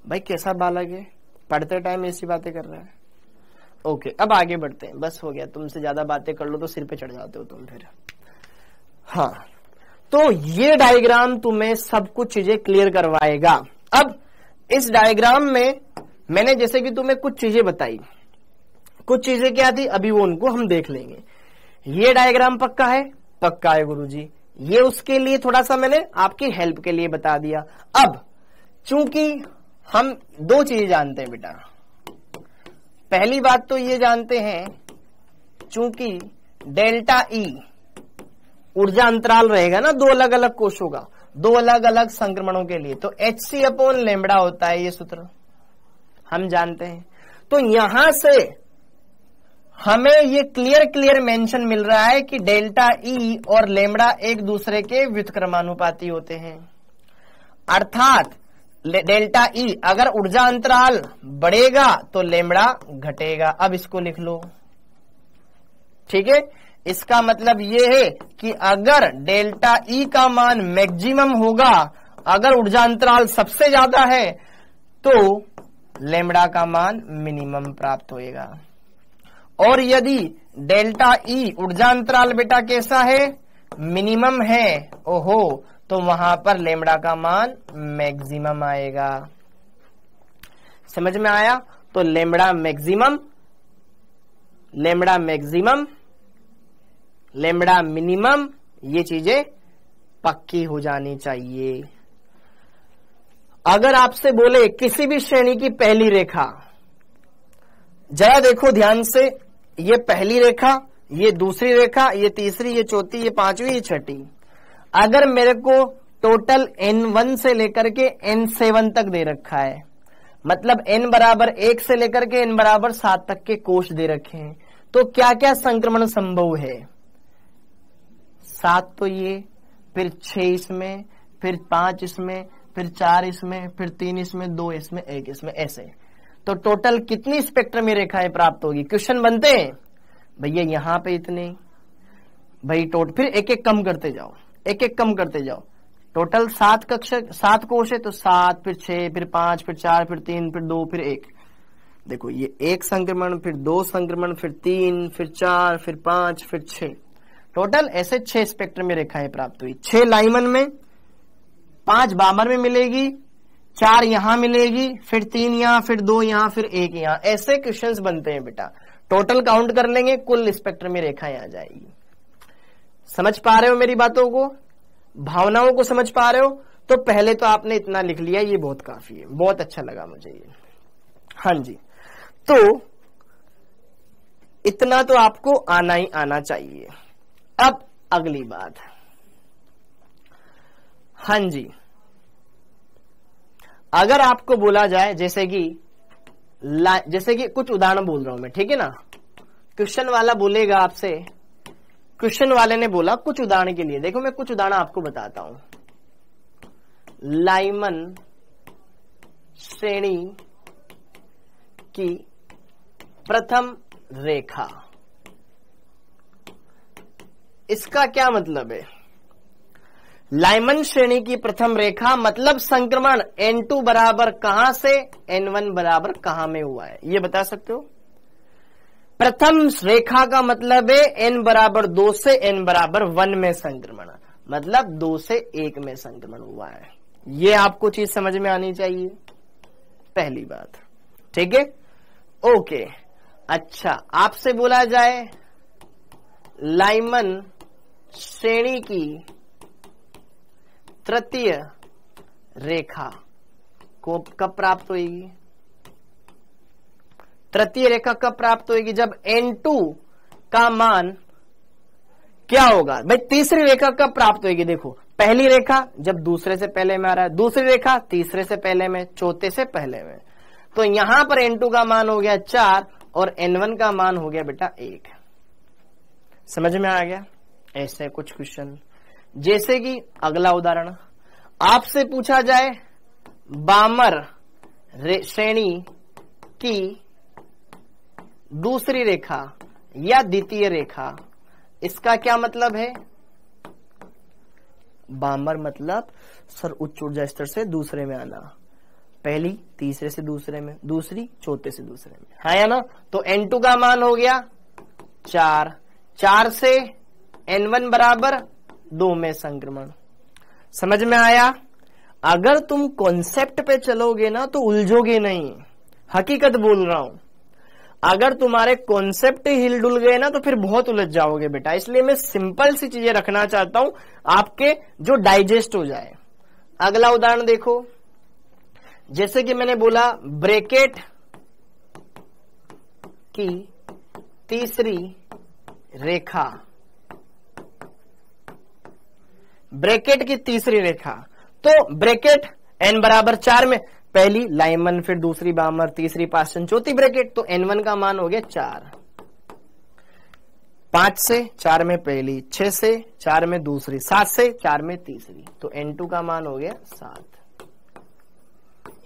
भाई कैसा बालक है, पढ़ते टाइम ऐसी बातें कर रहा है। ओके, अब आगे बढ़ते हैं, बस हो गया, तुमसे ज्यादा बातें कर लो तो सिर पे चढ़ जाते हो तुम फिर। हाँ, तो ये डायग्राम तुम्हें सब कुछ चीजें क्लियर करवाएगा। अब इस डायग्राम में मैंने जैसे कि तुम्हें कुछ चीजें बताई, कुछ चीजें क्या थी अभी वो उनको हम देख लेंगे। ये डायग्राम पक्का है, पक्का है गुरुजी। ये उसके लिए थोड़ा सा मैंने आपकी हेल्प के लिए बता दिया। अब चूंकि हम दो चीजें जानते हैं बेटा, पहली बात तो ये जानते हैं चूंकि डेल्टा ई ऊर्जा अंतराल रहेगा ना दो अलग अलग कोशों का, दो अलग अलग संक्रमणों के लिए, तो hc/λ होता है, ये सूत्र हम जानते हैं। तो यहां से हमें ये क्लियर मेंशन मिल रहा है कि डेल्टा ई और लेमड़ा एक दूसरे के व्युत्क्रमानुपाती होते हैं। अर्थात डेल्टा ई अगर ऊर्जा अंतराल बढ़ेगा तो लेमड़ा घटेगा। अब इसको लिख लो, ठीक है। इसका मतलब ये है कि अगर डेल्टा ई का मान मैक्सिमम होगा, अगर ऊर्जा अंतराल सबसे ज्यादा है, तो लेमड़ा का मान मिनिमम प्राप्त होएगा। और यदि डेल्टा ई ऊर्जा अंतराल बेटा कैसा है, मिनिमम है, ओहो, तो वहां पर लेमड़ा का मान मैक्सिमम आएगा। समझ में आया? तो lambda maximum, lambda maximum, lambda minimum, ये चीजें पक्की हो जानी चाहिए। अगर आपसे बोले किसी भी श्रेणी की पहली रेखा, जरा देखो ध्यान से, ये पहली रेखा, ये दूसरी रेखा, ये तीसरी, ये चौथी, ये पांचवी, ये छठी। अगर मेरे को टोटल N1 से लेकर के N7 तक दे रखा है, मतलब N बराबर 1 से लेकर के N बराबर 7 तक के कोश दे रखे हैं, तो क्या क्या संक्रमण संभव है? 7 तो ये, फिर 6 इसमें, फिर 5 इसमें, फिर 4 इसमें, फिर 3 इसमें, 2 इसमें, 1 इसमें, ऐसे। तो टोटल कितनी स्पेक्ट्रमी रेखाएं प्राप्त होगी? क्वेश्चन बनते हैं भैया यहां पे इतने, भाई फिर एक एक कम करते जाओ, एक एक कम करते जाओ। टोटल 7 कोश है, तो 7, फिर 6, फिर 5, फिर 4, फिर 3, फिर 2, फिर 1। देखो ये 1 संक्रमण, फिर 2 संक्रमण, फिर 3, फिर 4, फिर 5, फिर 6। टोटल ऐसे 6 स्पेक्ट्रम में रेखाएं प्राप्त हुई। 6 लाइमन में, 5 बामर में मिलेगी, 4 यहां मिलेगी, फिर 3 यहां, फिर 2 यहां, फिर 1 यहां। ऐसे क्वेश्चंस बनते हैं बेटा। टोटल काउंट कर लेंगे, कुल स्पेक्ट्रम में रेखाएं आ जाएगी। समझ पा रहे हो मेरी बातों को, भावनाओं को समझ पा रहे हो? तो पहले तो आपने इतना लिख लिया, ये बहुत काफी है, बहुत अच्छा लगा मुझे ये। हाँ जी, तो इतना तो आपको आना ही आना चाहिए। अब अगली बात, हाँ जी, अगर आपको बोला जाए जैसे कि कुछ उदाहरण बोल रहा हूं मैं, ठीक है ना? क्वेश्चन वाला बोलेगा आपसे, क्वेश्चन वाले ने बोला कुछ उदाहरण के लिए, देखो मैं कुछ उदाहरण आपको बताता हूं। लाइमन श्रेणी की प्रथम रेखा, इसका क्या मतलब है? लाइमन श्रेणी की प्रथम रेखा मतलब संक्रमण N2 बराबर कहां से N1 बराबर कहां में हुआ है, ये बता सकते हो? प्रथम रेखा का मतलब है N बराबर 2 से N बराबर 1 में संक्रमण, मतलब 2 से 1 में संक्रमण हुआ है। ये आपको चीज समझ में आनी चाहिए, पहली बात, ठीक है? ओके, अच्छा, आपसे बोला जाए लाइमन श्रेणी की तृतीय रेखा को कब प्राप्त होगी? तृतीय रेखा कब प्राप्त होगी? जब N2 का मान क्या होगा? भाई तीसरी रेखा कब प्राप्त होगी? देखो, पहली रेखा जब दूसरे से पहले में आ रहा है, दूसरी रेखा तीसरे से पहले में, चौथे से पहले में। तो यहां पर N2 का मान हो गया 4 और N1 का मान हो गया बेटा 1। समझ में आ गया? ऐसे कुछ क्वेश्चन, जैसे कि अगला उदाहरण आपसे पूछा जाए बामर श्रेणी की दूसरी रेखा या द्वितीय रेखा, इसका क्या मतलब है? बामर मतलब सर उच्च ऊर्जा स्तर से दूसरे में आना, पहली तीसरे से दूसरे में, दूसरी चौथे से दूसरे में, है या ना? तो N2 का मान हो गया 4, 4 से N1 बराबर 2 में संक्रमण। समझ में आया? अगर तुम कॉन्सेप्ट पे चलोगे ना तो उलझोगे नहीं, हकीकत बोल रहा हूं। अगर तुम्हारे कॉन्सेप्ट हिल डुल गए ना तो फिर बहुत उलझ जाओगे बेटा। इसलिए मैं सिंपल सी चीजें रखना चाहता हूं आपके, जो डाइजेस्ट हो जाए। अगला उदाहरण देखो, जैसे कि मैंने बोला ब्रैकेट की तीसरी रेखा, ब्रैकेट की तीसरी रेखा, तो ब्रैकेट N बराबर 4 में पहली लाइमन, फिर दूसरी बामर, तीसरी पास्टन, चौथी ब्रैकेट, तो N1 का मान हो गया 4। 5 से 4 में पहली, 6 से 4 में दूसरी, 7 से 4 में तीसरी, तो N2 का मान हो गया 7।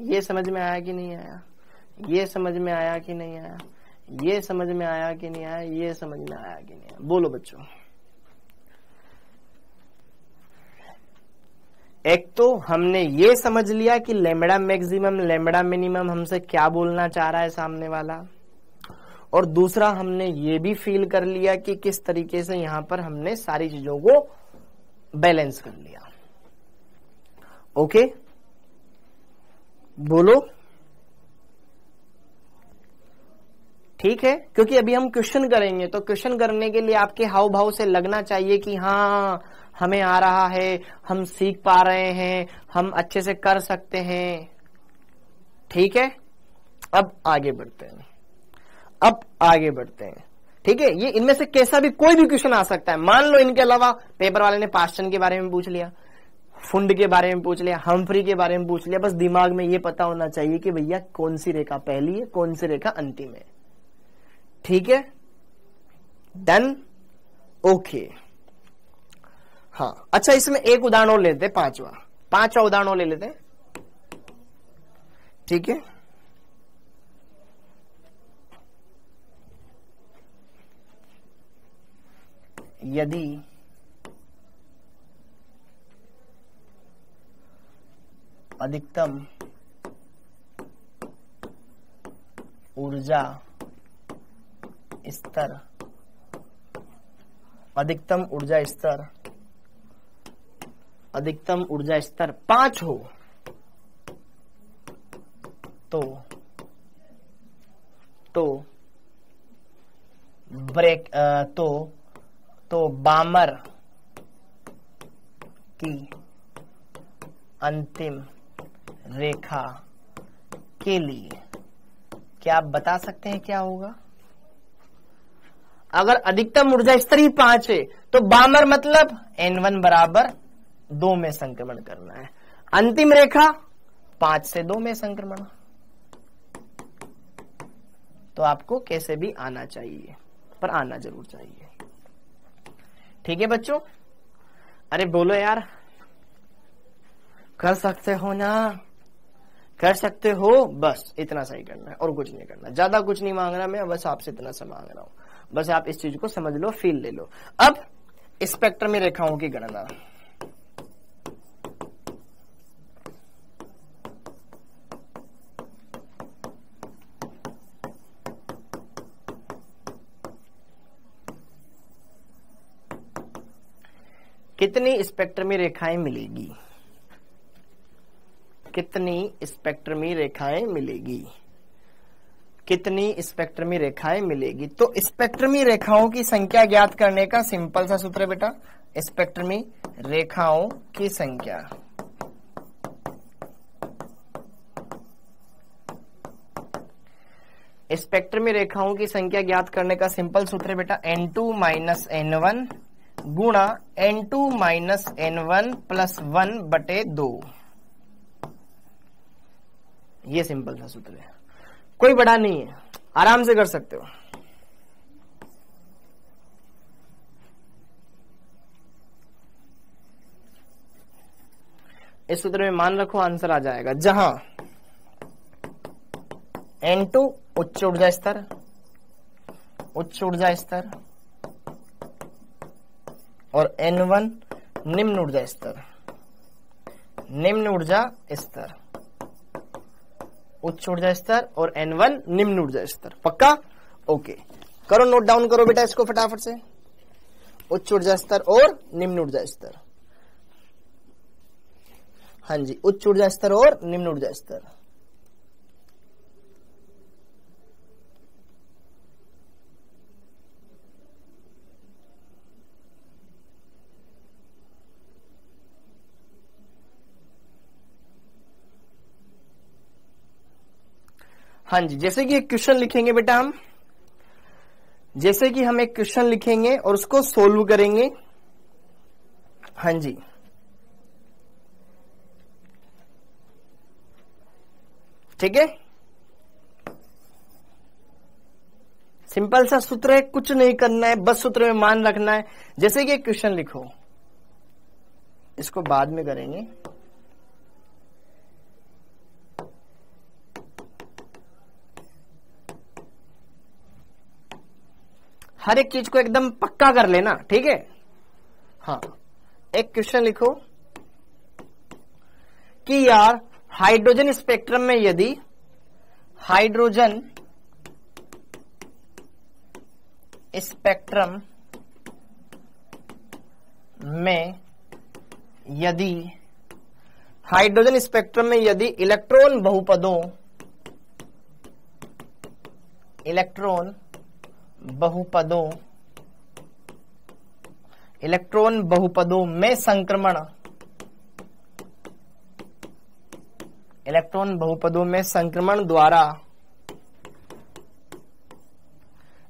ये समझ में आया कि नहीं आया? ये समझ में आया कि नहीं आया? ये समझ में आया कि नहीं आया? ये समझ में आया कि नहीं आया? बोलो बच्चों। एक तो हमने ये समझ लिया कि लैम्बडा मैक्सिमम लैम्बडा मिनिमम हमसे क्या बोलना चाह रहा है सामने वाला, और दूसरा हमने ये भी फील कर लिया कि किस तरीके से यहां पर हमने सारी चीजों को बैलेंस कर लिया। ओके, बोलो। ठीक है, क्योंकि अभी हम क्वेश्चन करेंगे तो क्वेश्चन करने के लिए आपके हाव भाव से लगना चाहिए कि हाँ हमें आ रहा है, हम सीख पा रहे हैं, हम अच्छे से कर सकते हैं। ठीक है, अब आगे बढ़ते हैं। ठीक है, ये इनमें से कैसा भी कोई भी क्वेश्चन आ सकता है। मान लो इनके अलावा पेपर वाले ने पास्टन के बारे में पूछ लिया, फुंड के बारे में पूछ लिया, हम्फ्री के बारे में पूछ लिया, बस दिमाग में ये पता होना चाहिए कि भैया कौन सी रेखा पहली है, कौन सी रेखा अंतिम है। ठीक है, डन, ओके। हाँ, अच्छा, इसमें एक उदाहरण और लेते हैं, पांचवा उदाहरण और ले लेते हैं। ठीक है, यदि अधिकतम ऊर्जा स्तर 5 हो तो बामर की अंतिम रेखा के लिए क्या आप बता सकते हैं क्या होगा? अगर अधिकतम ऊर्जा स्तर ही 5 है तो बामर मतलब N1 बराबर 2 में संक्रमण करना है, अंतिम रेखा 5 से 2 में संक्रमण। तो आपको कैसे भी आना चाहिए, पर आना जरूर चाहिए। ठीक है बच्चों, अरे बोलो यार, कर सकते हो ना? कर सकते हो, बस इतना सही करना है और कुछ नहीं करना, ज्यादा कुछ नहीं मांगना मैं, बस आपसे इतना सा मांग रहा हूं, बस आप इस चीज को समझ लो, फील ले लो। अब स्पेक्ट्रम में रेखाओं की गणना, कितनी स्पेक्ट्रमी रेखाएं मिलेगी? कितनी स्पेक्ट्रमी रेखाएं मिलेगी? तो स्पेक्ट्रमी रेखाओं की संख्या ज्ञात करने का सिंपल सा सूत्र है बेटा, स्पेक्ट्रमी रेखाओं की संख्या ज्ञात करने का सिंपल सूत्र है बेटा, N2 माइनस N1 गुणा N2 माइनस N1 प्लस 1/2। ये सिंपल सा सूत्र है, कोई बड़ा नहीं है, आराम से कर सकते हो। इस सूत्र में मान रखो, आंसर आ जाएगा, जहां N2 उच्च ऊर्जा स्तर और N1 निम्न ऊर्जा स्तर, उच्च ऊर्जा स्तर और N1 निम्न ऊर्जा स्तर। पक्का? ओके, करो, नोट डाउन करो बेटा इसको फटाफट से, उच्च ऊर्जा स्तर और निम्न ऊर्जा स्तर। हाँ जी, उच्च ऊर्जा स्तर और निम्न ऊर्जा स्तर। हाँ जी, जैसे कि एक क्वेश्चन लिखेंगे बेटा हम, एक क्वेश्चन लिखेंगे और उसको सोल्व करेंगे। हाँ जी, ठीक है, सिंपल सा सूत्र है, कुछ नहीं करना है, बस सूत्र में मान रखना है। जैसे कि एक क्वेश्चन लिखो, इसको बाद में करेंगे। हर एक चीज को एकदम पक्का कर लेना, ठीक है। हाँ, एक क्वेश्चन लिखो कि यार हाइड्रोजन स्पेक्ट्रम में यदि हाइड्रोजन स्पेक्ट्रम में यदि इलेक्ट्रॉन बहुपदों इलेक्ट्रॉन बहुपदों में संक्रमण, इलेक्ट्रॉन बहुपदों में संक्रमण द्वारा,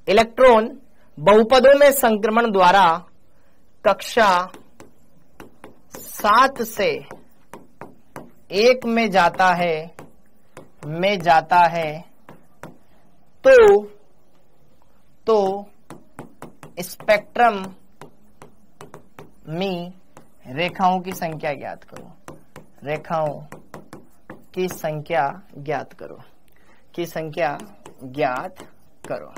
इलेक्ट्रॉन बहुपदों में संक्रमण द्वारा कक्षा 7 से 1 में जाता है, तो स्पेक्ट्रम में रेखाओं की संख्या ज्ञात करो, रेखाओं की संख्या ज्ञात करो, की संख्या ज्ञात करो।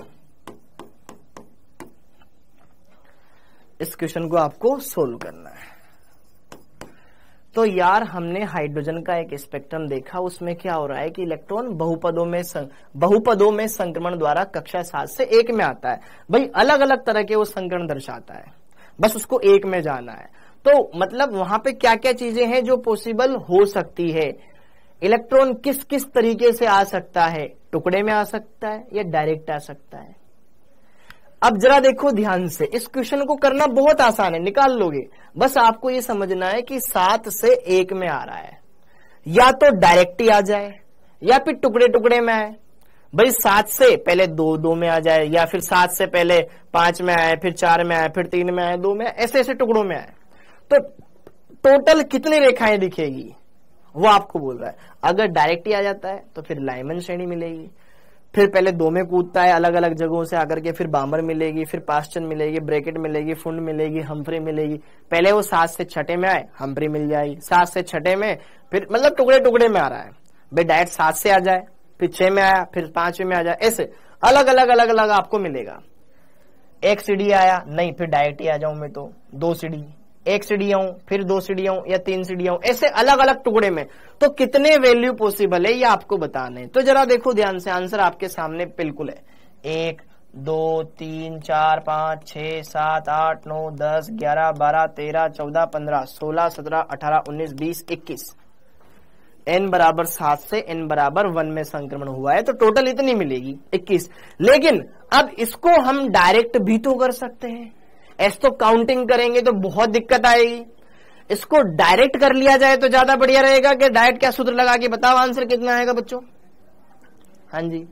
इस क्वेश्चन को आपको सोल्व करना है। तो यार हमने हाइड्रोजन का एक स्पेक्ट्रम देखा, उसमें क्या हो रहा है कि इलेक्ट्रॉन बहुपदों में संक्रमण द्वारा कक्षा 7 से 1 में आता है। भाई अलग अलग तरह के वो संक्रमण दर्शाता है, बस उसको 1 में जाना है। तो मतलब वहां पे क्या क्या चीजें हैं जो पॉसिबल हो सकती है, इलेक्ट्रॉन किस किस तरीके से आ सकता है, टुकड़े में आ सकता है या डायरेक्ट आ सकता है। अब जरा देखो ध्यान से, इस क्वेश्चन को करना बहुत आसान है, निकाल लोगे। बस आपको ये समझना है कि 7 से 1 में आ रहा है, या तो डायरेक्ट ही आ जाए या फिर टुकड़े टुकड़े में आए। भाई 7 से पहले 2 में आ जाए, या फिर 7 से पहले 5 में आए, फिर 4 में आए, फिर 3 में आए, 2 में आए, ऐसे ऐसे टुकड़ों में आए। तो टोटल कितनी रेखाएं दिखेगी वो आपको बोल रहा है। अगर डायरेक्ट ही आ जाता है तो फिर लाइमन श्रेणी मिलेगी, फिर पहले 2 में कूदता है अलग अलग जगहों से आकर के, फिर बामर मिलेगी, फिर पास्चन मिलेगी, ब्रैकेट मिलेगी, फुंड मिलेगी, हम्फ्री मिलेगी। पहले वो 7 से 6 में आए, हम्फ्री मिल जाएगी, 7 से 6 में, फिर मतलब टुकड़े टुकड़े में आ रहा है। भाई डायरेक्ट 7 से आ जाए, फिर 6 में आया, फिर 5 में आ जाए, ऐसे अलग अलग आपको मिलेगा। एक सीढ़ी आया, नहीं फिर डायरेक्ट ही आ जाऊं मैं तो 2 सीढ़ी, 1 सीढ़ी आऊं, फिर 2 सीढ़ी आऊं या 3 सीढ़ी आऊं, ऐसे अलग अलग टुकड़े में। तो कितने वैल्यू पॉसिबल है ये आपको बताने। तो जरा देखो ध्यान से, आंसर आपके सामने बिल्कुल है। 1 2 3 4 5 6 7 8 9 10 11 12 13 14 15 16 17 18 19 20 21। n बराबर 7 से n बराबर 1 में संक्रमण हुआ है, तो टोटल इतनी मिलेगी 21। लेकिन अब इसको हम डायरेक्ट भी तो कर सकते हैं, ऐसे तो काउंटिंग करेंगे तो बहुत दिक्कत आएगी। इसको डायरेक्ट कर लिया जाए तो ज्यादा बढ़िया रहेगा। कि डायरेक्ट क्या सूत्र लगा के बताओ, आंसर कितना आएगा बच्चों? हाँ जी,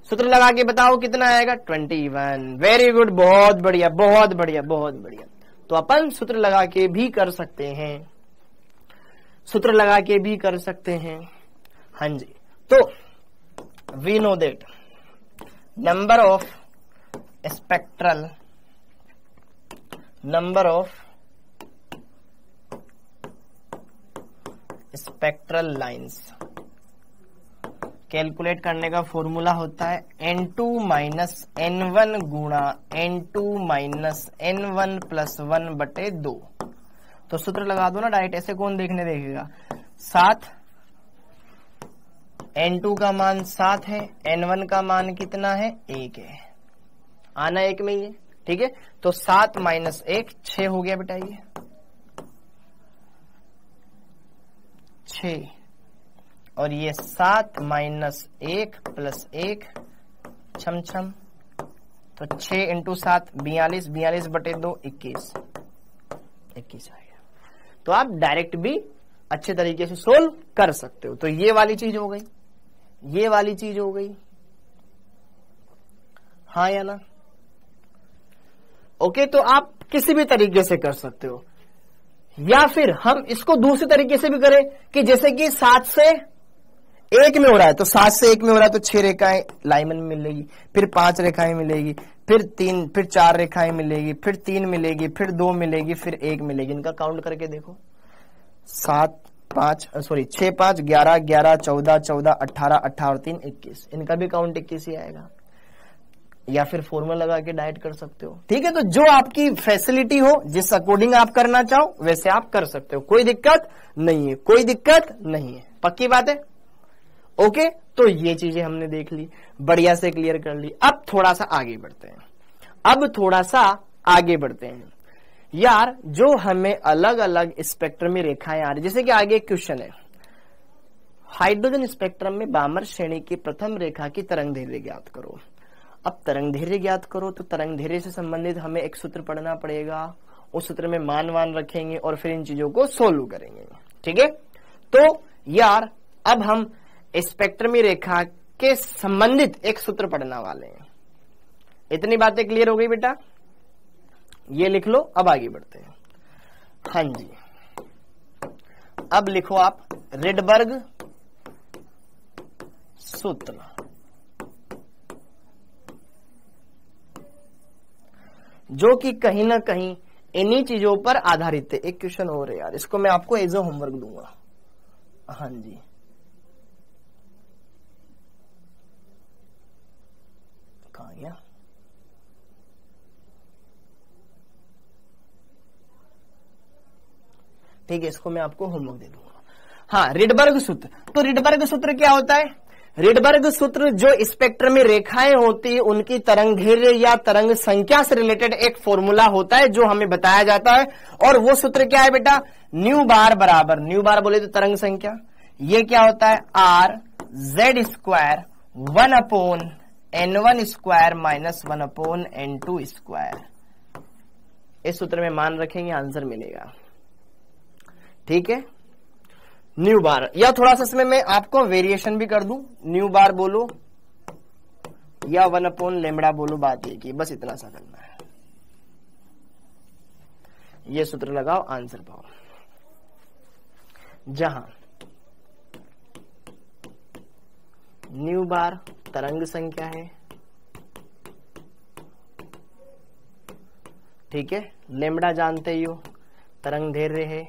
सूत्र लगा के बताओ कितना आएगा? 21। वेरी गुड, बहुत बढ़िया बहुत बढ़िया बहुत बढ़िया। तो अपन सूत्र लगा के भी कर सकते हैं, सूत्र लगा के भी कर सकते हैं। हाँ जी, तो we know that number of spectral lines calculate करने का फॉर्मूला होता है n2 माइनस n1 गुणा n2 माइनस n1 प्लस 1 बटे 2। तो सूत्र लगा दो ना डायरेक्ट, ऐसे कौन देखने देखेगा। 7, n2 का मान 7 है, n1 का मान कितना है? 1 है, आना 1 में ही है, ठीक है। तो 7 माइनस 1 6 हो गया बेटा, ये 6, और ये 7 माइनस 1 प्लस 1 छम छम, तो 6 इंटू 7 42, 42 बटे 2 21 आ गया। तो आप डायरेक्ट भी अच्छे तरीके से सोल्व कर सकते हो। तो ये वाली चीज हो गई, ये वाली चीज हो गई, हाँ या ना? ओके, तो आप किसी भी तरीके से कर सकते हो, या फिर हम इसको दूसरे तरीके से भी करें कि जैसे कि 7 से 1 में हो रहा है, तो 7 से 1 में हो रहा है तो 6 रेखाएं लाइमन में मिलेगी, फिर 5 रेखाएं मिलेगी, फिर 3, फिर 4 रेखाएं मिलेगी, फिर 3 मिलेगी, फिर 2 मिलेगी, फिर 1 मिलेगी। इनका काउंट करके देखो, 6 5 11 11 14 14 18 18 और 3 21। इनका भी काउंट 21 ही आएगा, या फिर फॉर्मूला लगा के डायरेक्ट कर सकते हो, ठीक है। तो जो आपकी फैसिलिटी हो, जिस अकॉर्डिंग आप करना चाहो वैसे आप कर सकते हो, कोई दिक्कत नहीं है, कोई दिक्कत नहीं है, पक्की बात है। ओके, तो ये चीजें हमने देख ली, बढ़िया से क्लियर कर ली। अब थोड़ा सा आगे बढ़ते हैं, यार जो हमें अलग अलग स्पेक्ट्रम में रेखाएं आ रही, जैसे कि आगे एक क्वेश्चन है, हाइड्रोजन स्पेक्ट्रम में बामर श्रेणी की प्रथम रेखा की तरंग दैर्घ्य ज्ञात करो। अब तरंग धैर्य ज्ञात करो, तो तरंग धैर्य से संबंधित हमें एक सूत्र पढ़ना पड़ेगा, उस सूत्र में मान वान रखेंगे और फिर इन चीजों को सोल्व करेंगे। ठीक है, तो यार अब हम स्पेक्ट्रमी रेखा के संबंधित एक सूत्र पढ़ने वाले हैं। इतनी बातें क्लियर हो गई बेटा, ये लिख लो, अब आगे बढ़ते हैं। हाँ जी, अब लिखो आप रिडबर्ग सूत्र। जो कि कहीं ना कहीं इन्हीं चीजों पर आधारित है। एक क्वेश्चन और है यार, इसको मैं आपको एज ए होमवर्क दूंगा। हाँ जी, कहां गया? ठीक है, इसको मैं आपको होमवर्क दे दूंगा। हाँ, रिडबर्ग सूत्र। तो रिडबर्ग सूत्र क्या होता है? रिडबर्ग सूत्र जो स्पेक्ट्रम में रेखाएं होती है उनकी तरंग धैर्य या तरंग संख्या से रिलेटेड एक फॉर्मूला होता है जो हमें बताया जाता है। और वो सूत्र क्या है बेटा? न्यू बार बराबर, न्यू बार बोले तो तरंग संख्या, ये क्या होता है? Are Z square 1/n1 square minus 1/n2 square. इस सूत्र में मान रखेंगे, आंसर मिलेगा। ठीक है, न्यू बार, या थोड़ा सा इसमें मैं आपको वेरिएशन भी कर दूं, न्यू बार बोलो या 1/λ बोलो, बात ये की, बस इतना सा करना है। ये सूत्र लगाओ, आंसर पाओ। जहां न्यू बार तरंग संख्या है, ठीक है, लेमड़ा जानते ही हो तरंग धैर्य है,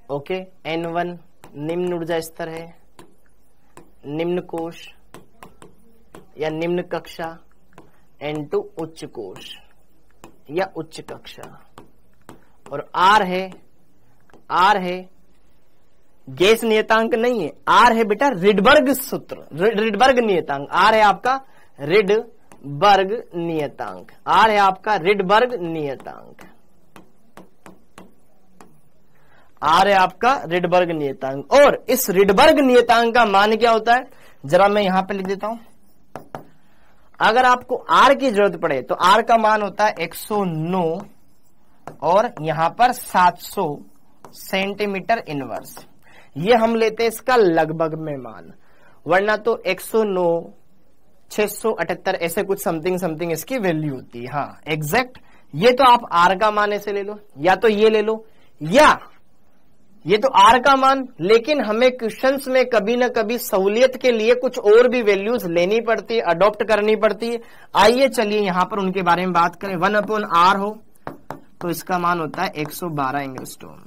ओके, n1 निम्न ऊर्जा स्तर है, निम्न कोश या निम्न कक्षा, n2 उच्च कोश या उच्च कक्षा, और r है गैस नियतांक नहीं है, r है बेटा रिडबर्ग सूत्र, रिडबर्ग नियतांक, r है आपका रिडबर्ग नियतांक, r है आपका रिडबर्ग नियतांक, आर है आपका रिडबर्ग नियतांक। और इस रिडबर्ग नियतांक का मान क्या होता है? जरा मैं यहां पे लिख देता हूं। अगर आपको आर की जरूरत पड़े तो आर का मान होता है 109 और यहां पर 700 सेंटीमीटर इनवर्स। ये हम लेते हैं इसका लगभग में मान, वरना तो 109 678 ऐसे कुछ समथिंग इसकी वैल्यू होती है। हाँ एग्जैक्ट, ये तो आप आर का मान ऐसे ले लो, या तो ये ले लो, या ये तो आर का मान, लेकिन हमें क्वेश्चंस में कभी ना कभी सहूलियत के लिए कुछ और भी वैल्यूज लेनी पड़ती है, अडॉप्ट करनी पड़ती है। आइए चलिए यहां पर उनके बारे में बात करें। 1/r हो तो इसका मान होता है 112 एंगस्ट्रॉम,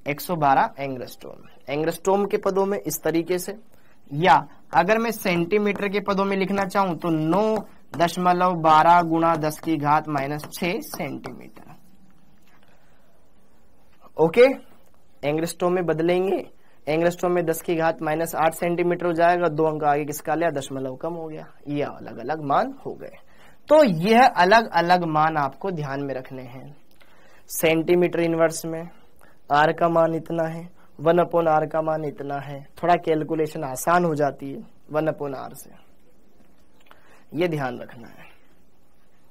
112 एंगस्ट्रॉम, एंगस्ट्रॉम के पदों में इस तरीके से, या अगर मैं सेंटीमीटर के पदों में लिखना चाहूं तो 9.12 गुणा 10 की घात -6 सेंटीमीटर। ओके, एंगस्ट्रॉम में बदलेंगे, एंगस्ट्रॉम में 10 की घात -8 सेंटीमीटर हो जाएगा, 2 अंक आगे किसका लिया, दशमलव कम हो गया, ये अलग अलग मान हो गए। तो यह अलग अलग मान आपको ध्यान में रखने हैं। सेंटीमीटर इनवर्स में आर का मान इतना है, 1/r का मान इतना है, थोड़ा कैलकुलेशन आसान हो जाती है 1/r से, ये ध्यान रखना है।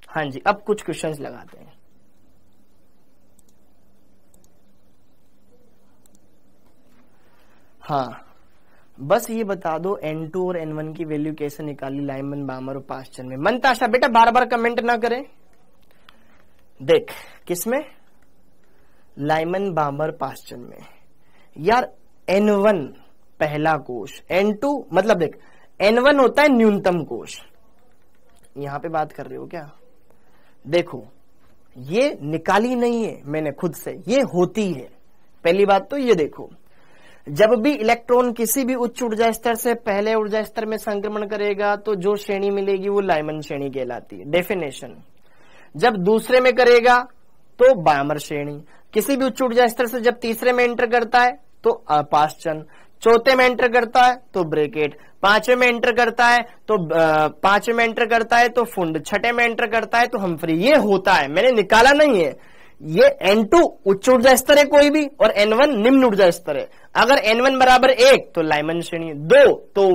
हाँ जी, अब कुछ क्वेश्चंस लगाते हैं। हाँ, बस ये बता दो n2 और n1 की वैल्यू कैसे निकाली लाइमन, बामर और पास्चन में। मनताशा बेटा बार बार कमेंट ना करें। देख किसमें, लाइमन, बामर, पास्चन में। यार n1 पहला कोश, n2 मतलब देख n1 होता है न्यूनतम कोश, यहां पे बात कर रहे हो क्या? देखो ये निकाली नहीं है मैंने खुद से, ये होती है। पहली बात तो ये देखो, जब भी इलेक्ट्रॉन किसी भी उच्च ऊर्जा स्तर से पहले ऊर्जा स्तर में संक्रमण करेगा तो जो श्रेणी मिलेगी वो लाइमन श्रेणी कहलाती है। डेफिनेशन, जब दूसरे में करेगा तो बामर श्रेणी, किसी भी उच्च ऊर्जा स्तर से जब तीसरे में एंटर करता है तो पास्चन, चौथे में एंटर करता है तो ब्रैकेट, पांचवें में एंटर करता है तो फुंड, छठे में एंटर करता है तो हम्फ्री। ये होता है, मैंने निकाला नहीं है, ये N2 उच्च ऊर्जा स्तर है कोई भी, और N1 निम्न ऊर्जा स्तर है। अगर N1 बराबर 1 तो लाइमन श्रेणी, 2 तो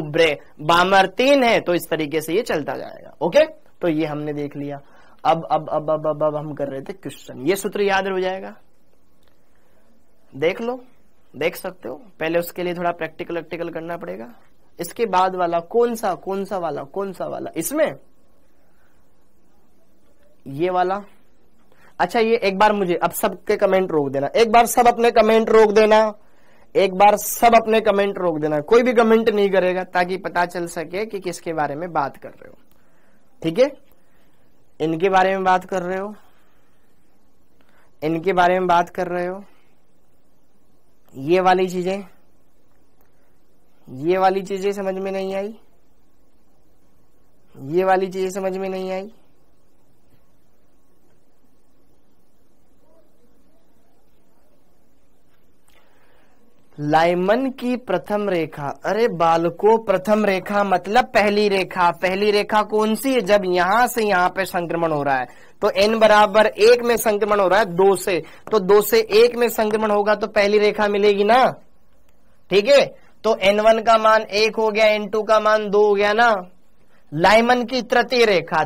बामर, 3 है तो इस तरीके से ये चलता जाएगा। ओके, तो ये हमने देख लिया। अब हम कर रहे थे क्वेश्चन। ये सूत्र याद हो जाएगा, देख लो, देख सकते हो। पहले उसके लिए थोड़ा प्रैक्टिकल करना पड़ेगा। इसके बाद वाला कौन सा वाला इसमें ये वाला। अच्छा, ये एक बार मुझे अब सबके कमेंट रोक देना, एक बार सब अपने कमेंट रोक देना, एक बार सब अपने कमेंट रोक देना, कोई भी कमेंट नहीं करेगा, ताकि पता चल सके कि किसके बारे में बात कर रहे हो। ठीक है, इनके बारे में बात कर रहे हो, इनके बारे में बात कर रहे हो, ये वाली चीजें समझ में नहीं आई, ये वाली चीजें समझ में नहीं आई। लाइमन की प्रथम रेखा, अरे बालको, प्रथम रेखा मतलब पहली रेखा। पहली रेखा कौन सी है? जब यहां से यहां पे संक्रमण हो रहा है तो n बराबर 1 में संक्रमण हो रहा है 2 से, तो 2 से 1 में संक्रमण होगा तो पहली रेखा मिलेगी ना। ठीक है, तो n1 का मान 1 हो गया, n2 का मान 2 हो गया ना। लाइमन की तृतीय रेखा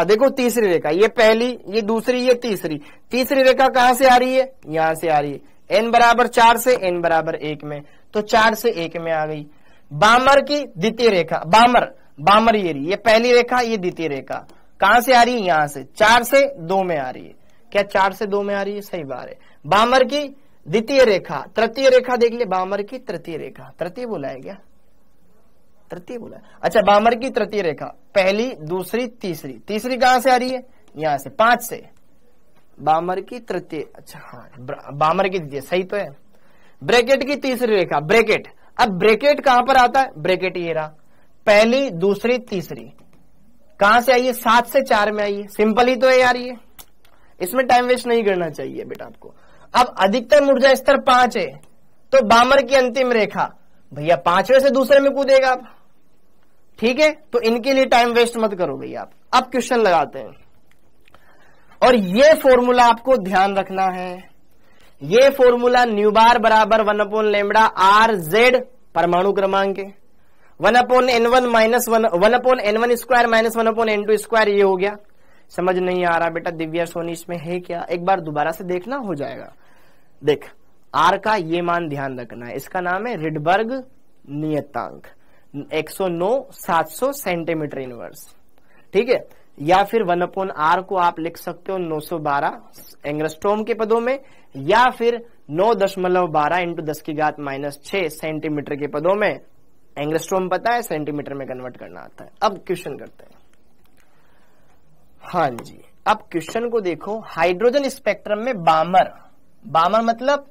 देखो, तीसरी रेखा, ये पहली, ये दूसरी, ये तीसरी रेखा कहां से आ रही है? यहां से आ रही है। n बराबर 4 से n बराबर 1 में, तो 4 से 1 में आ गई। बामर की द्वितीय रेखा, बामर ये पहली रेखा, ये द्वितीय रेखा कहां से आ रही है? यहां से 4 से 2 में आ रही है। क्या 4 से 2 में आ रही है? सही बात है। बामर की द्वितीय रेखा, तृतीय रेखा देख ले, बामर की तृतीय रेखा, तृतीय बोला है क्या? तृतीय बोला है। अच्छा, बामर की तृतीय रेखा, पहली, दूसरी, तीसरी कहां से आ रही है? यहां से 5 से। बामर की तृतीय, अच्छा हाँ, बामर की तृतीय सही तो है। ब्रैकेट की तीसरी रेखा, ब्रैकेट, अब ब्रैकेट कहां पर आता है? ब्रैकेट ये रहा, पहली, दूसरी, तीसरी कहां से आई है? 7 से 4 में आई है। सिंपल ही तो है यार, ये इसमें टाइम वेस्ट नहीं करना चाहिए बेटा आपको। अब अधिकतम ऊर्जा स्तर 5 है, तो बामर की अंतिम रेखा, भैया 5वें से दूसरे में कूदेगा आप। ठीक है, तो इनके लिए टाइम वेस्ट मत करो भैया आप। अब क्वेश्चन लगाते हैं, और ये फॉर्मूला आपको ध्यान रखना है। ये फॉर्मूला न्यू बार बराबर 1/λ RZ परमाणु क्रमांक है, 1/N1 minus 1/N1 square minus 1/N2 square, ये हो गया। समझ नहीं आ रहा बेटा दिव्या सोनी इसमें है क्या? एक बार दोबारा से देखना, हो जाएगा। देख, R का ये मान ध्यान रखना है, इसका नाम है रिडबर्ग नियतांक, 109/700 सेंटीमीटर इनवर्स। ठीक है, या फिर 1/R को आप लिख सकते हो 912 एंगस्ट्रॉम के पदों में, या फिर 9.12 इंटू 10⁻⁻6 सेंटीमीटर के पदों में। एंगस्ट्रॉम पता है, सेंटीमीटर में कन्वर्ट करना आता है। अब क्वेश्चन करते हैं। हाँ जी, अब क्वेश्चन को देखो। हाइड्रोजन स्पेक्ट्रम में बामर मतलब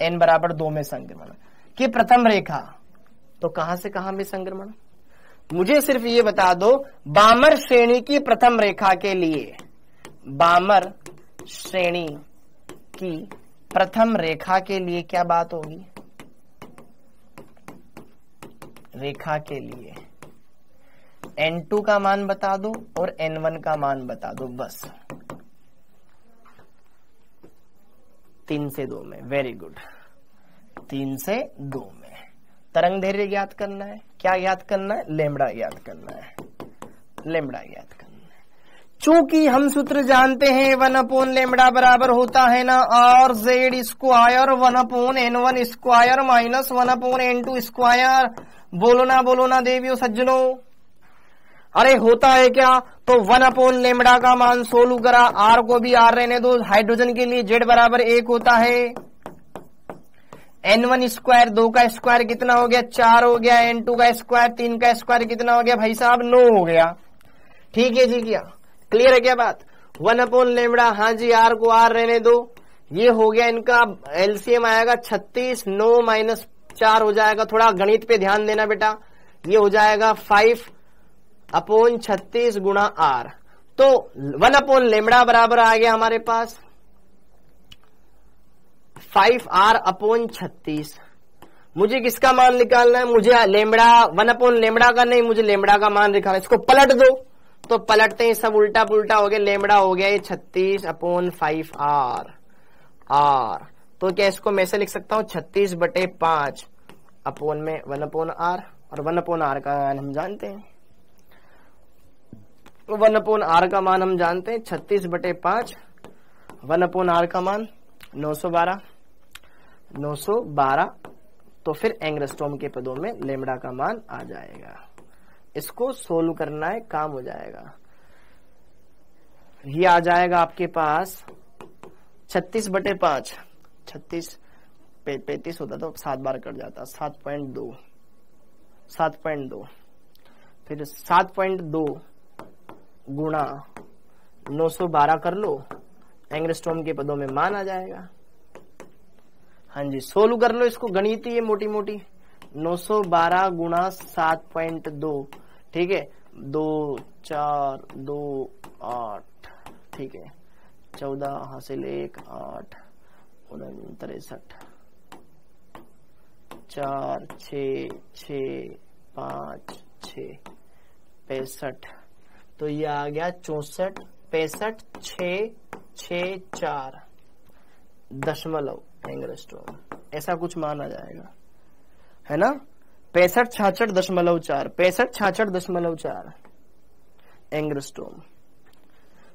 n बराबर 2 में संक्रमण की प्रथम रेखा, तो कहां से कहां में संक्रमण? मुझे सिर्फ ये बता दो, बामर श्रेणी की प्रथम रेखा के लिए, बामर श्रेणी की प्रथम रेखा के लिए क्या बात होगी? रेखा के लिए n2 का मान बता दो और n1 का मान बता दो, बस 3 से 2 में। वेरी गुड, 3 से 2 में। तरंग दैर्घ्य ज्ञात करना है। क्या ज्ञात करना है? लैम्ब्डा ज्ञात करना है, लैम्ब्डा ज्ञात करना है। चूंकि हम सूत्र जानते हैं 1/λ बराबर होता है ना RZ square 1/N1 square minus 1/N2 square. बोलो ना देवियों सज्जनों, अरे होता है क्या? तो 1/λ का मान सोल्व करा, R को भी R रहने दो। हाइड्रोजन के लिए Z बराबर 1 होता है, N1 स्क्वायर 2 का स्क्वायर कितना हो गया? 4 हो गया। N2 का स्क्वायर 3 का स्क्वायर कितना हो गया भाई साहब? 9 हो गया। ठीक है जी, क्या क्लियर है क्या बात? 1/λ, हाँ जी, R को R रहने दो। ये हो गया, इनका एलसीएम आएगा 36, 9 माइनस 4 हो जाएगा। थोड़ा गणित पे ध्यान देना बेटा, ये हो जाएगा 5/36 गुणा R। तो 1/λ बराबर आ गया हमारे पास 5R/36। मुझे किसका मान निकालना है? मुझे लैम्ब्डा 1/λ का नहीं, मुझे लैम्ब्डा का मान निकालना है। इसको पलट दो तो पलटते ही सब उल्टा पुल्टा हो गया, लेमड़ा हो गया ये 36/5 आर। तो क्या इसको मैं से लिख सकता हूं 36/5 अपोन में 1/r, और 1/r का मान हम जानते हैं, 1/r का मान हम जानते हैं 36/5, 1/r का मान 912। तो फिर एंगस्ट्रॉम के पदों में लेमड़ा का मान आ जाएगा। इसको सोल्व करना है, काम हो जाएगा। ये आ जाएगा आपके पास 36/5, 35 होता तो 7 बार कट जाता, 7.2, फिर 7.2 गुणा 912 कर लो, एंगस्ट्रॉम के पदों में मान आ जाएगा। हाँ जी, सोल्व कर लो इसको, गणित है मोटी मोटी। 912 गुणा 7.2, ठीक है, 2 4 2 8, ठीक है, 14 हासिल 1 8 63 4 6 6 5 6 65, तो ये आ गया 64 65 6 6 4 दशमलव एंगस्ट्रॉम, ऐसा कुछ मान आ जाएगा, है ना। 65-66.4 65-66.4 एंगस्ट्रॉम।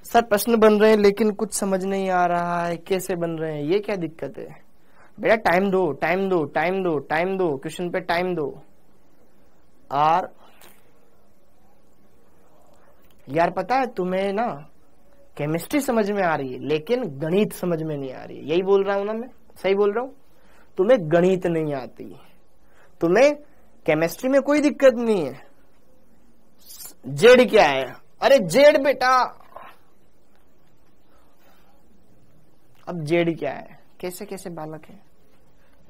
सर प्रश्न बन रहे हैं लेकिन कुछ समझ नहीं आ रहा है, कैसे बन रहे हैं, ये क्या दिक्कत है? बेटा टाइम दो, क्वेश्चन पे टाइम दो। और यार पता है तुम्हें ना, केमिस्ट्री समझ में आ रही है लेकिन गणित समझ में नहीं आ रही है, यही बोल रहा हूं ना मैं, सही बोल रहा हूं? तुम्हें गणित नहीं आती, तुम्हें केमिस्ट्री में कोई दिक्कत नहीं है। जेड क्या है? अरे जेड बेटा, अब जेड क्या है? कैसे कैसे बालक है,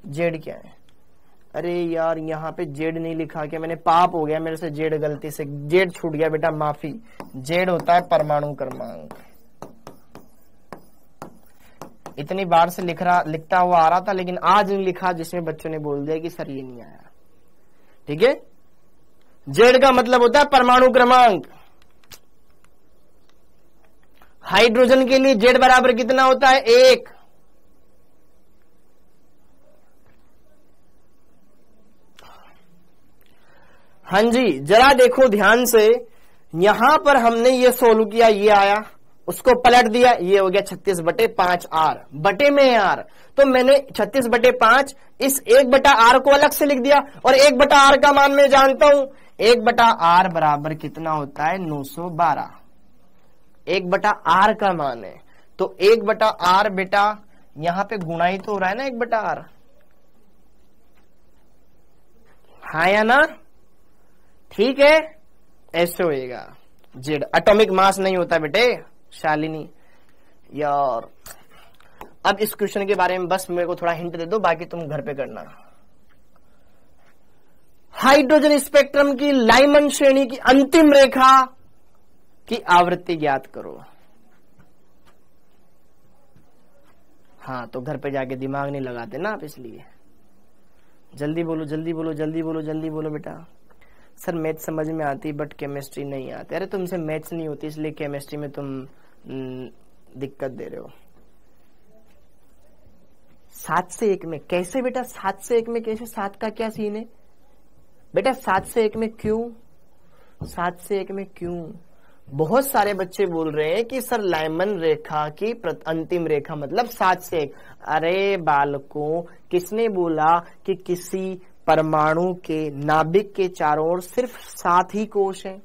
जेड क्या है? अरे यार यहाँ पे जेड नहीं लिखा, क्या मैंने, पाप हो गया मेरे से, जेड गलती से जेड छूट गया बेटा, माफी। जेड होता है परमाणु क्रमांक। इतनी बार से लिखता हुआ आ रहा था लेकिन आज नहीं लिखा, जिसमें बच्चों ने बोल दिया कि सर ये नहीं आया, ठीक है। जेड का मतलब होता है परमाणु क्रमांक। हाइड्रोजन के लिए जेड बराबर कितना होता है? 1। हाँ जी, जरा देखो ध्यान से, यहां पर हमने ये सोल्व किया, ये आया, उसको पलट दिया, ये हो गया 36/5 आर, बटे में आर, तो मैंने 36/5 इस 1/r को अलग से लिख दिया, और 1/r का मान मैं जानता हूं, 1/r बराबर कितना होता है? 912। 1/r का मान है, तो 1/r बेटा यहां पे गुणा ही तो हो रहा है ना 1/r, हाँ या ना? ठीक है, ऐसे होएगा। जेड एटॉमिक मास नहीं होता बेटे, शालिनी यार। अब इस क्वेश्चन के बारे में बस मेरे को थोड़ा हिंट दे दो, बाकी तुम घर पे करना। हाइड्रोजन स्पेक्ट्रम की लाइमन श्रेणी की अंतिम रेखा की आवृत्ति ज्ञात करो। हाँ, तो घर पे जाके दिमाग नहीं लगाते ना आप, इसलिए जल्दी बोलो जल्दी बोलो जल्दी बोलो जल्दी बोलो बेटा। सर मैथ समझ में आती बट केमिस्ट्री नहीं आती। अरे तुमसे मैथ्स नहीं होती इसलिए केमिस्ट्री में तुम दिक्कत दे रहे हो। 7 से 1 में कैसे बेटा? 7 से 1 में कैसे? 7 का क्या सीन है बेटा? 7 से 1 में क्यों? 7 से 1 में क्यों? बहुत सारे बच्चे बोल रहे हैं कि सर लाइमन रेखा की अंतिम रेखा मतलब 7 से 1। अरे बालकों, किसने बोला कि किसी परमाणु के नाभिक के चारों ओर सिर्फ 7 ही कोश हैं?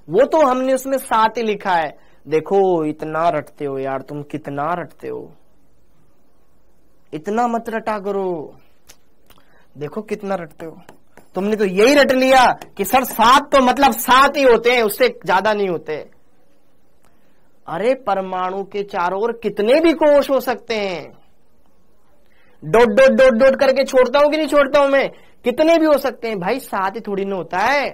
वो तो हमने उसमें 7 ही लिखा है। देखो इतना रटते हो यार तुम, कितना रटते हो, इतना मत रटा करो। देखो कितना रटते हो, तुमने तो यही रट लिया कि सर 7 तो मतलब 7 ही होते हैं, उससे ज्यादा नहीं होते। अरे परमाणु के चारों ओर कितने भी कोश हो सकते हैं, डॉट डॉट डॉट डॉट करके छोड़ता हूं कि नहीं छोड़ता हूं मैं, कितने भी हो सकते हैं भाई, 7 ही थोड़ी ना होता है।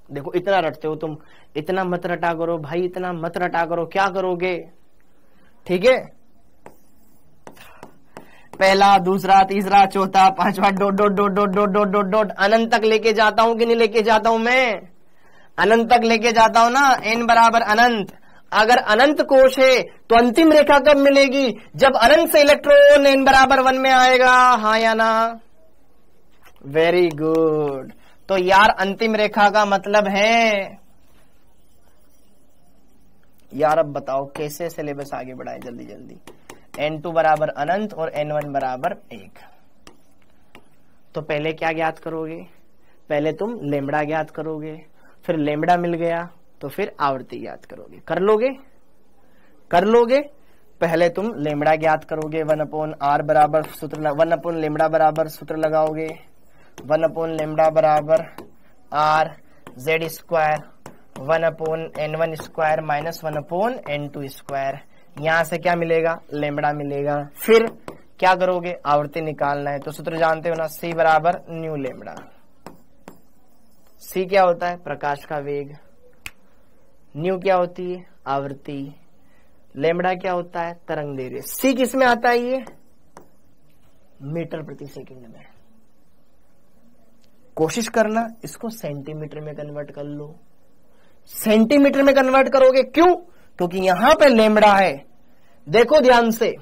देखो इतना रटते हो तुम, इतना मत रटा करो भाई, इतना मत रटा करो, क्या करोगे? ठीक है, पहला दूसरा तीसरा चौथा पांचवा dot dot dot dot dot dot dot dot अनंत तक लेके जाता हूं कि नहीं लेके जाता हूं मैं? अनंत तक लेके जाता हूं ना, n बराबर अनंत। अगर अनंत कोश है तो अंतिम रेखा कब मिलेगी? जब अनंत से इलेक्ट्रॉन n बराबर 1 में आएगा, हाँ या ना? Very good. तो यार अंतिम रेखा का मतलब है, यार अब बताओ कैसे सिलेबस आगे बढ़ाए जल्दी जल्दी। n2 बराबर अनंत और n1 बराबर 1। तो पहले क्या ज्ञात करोगे? पहले तुम लेमड़ा ज्ञात करोगे, फिर लेमड़ा मिल गया तो फिर आवृत्ति ज्ञात करोगे। कर लोगे? कर लोगे? पहले तुम लेमड़ा ज्ञात करोगे, 1/r बराबर सूत्र 1 लेमड़ा बराबर सूत्र लगाओगे, 1 लेमड़ा बराबर r z square 1/n1 square minus 1/n2 square. यहां से क्या मिलेगा? लेमड़ा मिलेगा। फिर क्या करोगे? आवृत्ति निकालना है, तो सूत्र जानते हो ना, c बराबर न्यू लेमड़ा। c क्या होता है? प्रकाश का वेग। न्यू क्या होती है? आवृत्ति। लेमड़ा क्या होता है? तरंग दैर्घ्य। c किस में आता है? ये मीटर प्रति सेकंड में। कोशिश करना इसको सेंटीमीटर में कन्वर्ट कर लो। सेंटीमीटर में कन्वर्ट करोगे, क्यों? क्योंकि यहां पे लेमड़ा है। देखो ध्यान से,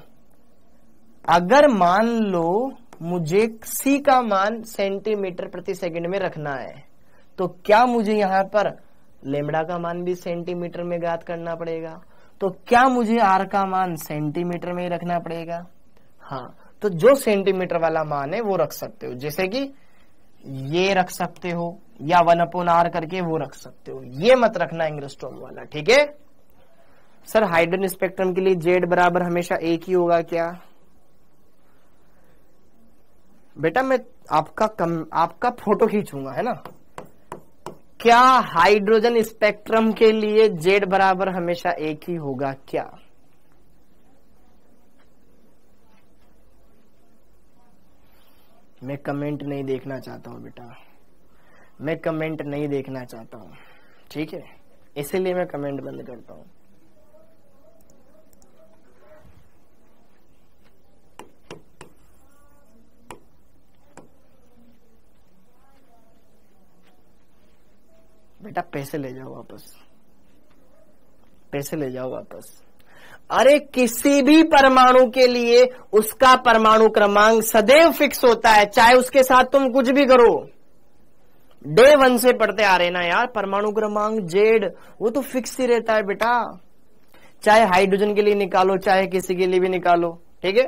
अगर मान लो मुझे c का मान सेंटीमीटर प्रति सेकंड में रखना है, तो क्या मुझे यहां पर लेमड़ा का मान भी सेंटीमीटर में ज्ञात करना पड़ेगा? तो क्या मुझे r का मान सेंटीमीटर में रखना पड़ेगा? हाँ, तो जो सेंटीमीटर वाला मान है वो रख सकते हो, जैसे कि ये रख सकते हो या 1/r करके वो रख सकते हो। ये मत रखना एंगस्ट्रॉम वाला, ठीक है? सर हाइड्रोजन स्पेक्ट्रम के लिए z बराबर हमेशा एक ही होगा क्या? बेटा मैं आपका फोटो खींचूंगा, है ना? क्या हाइड्रोजन स्पेक्ट्रम के लिए z बराबर हमेशा एक ही होगा क्या? मैं कमेंट नहीं देखना चाहता हूं बेटा, मैं कमेंट नहीं देखना चाहता हूं, ठीक है? इसीलिए मैं कमेंट बंद करता हूं। बेटा पैसे ले जाओ वापस, पैसे ले जाओ वापस। अरे किसी भी परमाणु के लिए उसका परमाणु क्रमांक सदैव फिक्स होता है, चाहे उसके साथ तुम कुछ भी करो। डे 1 से पढ़ते आ रहे ना यार, परमाणु क्रमांक z वो तो फिक्स ही रहता है बेटा, चाहे हाइड्रोजन के लिए निकालो चाहे किसी के लिए भी निकालो, ठीक है?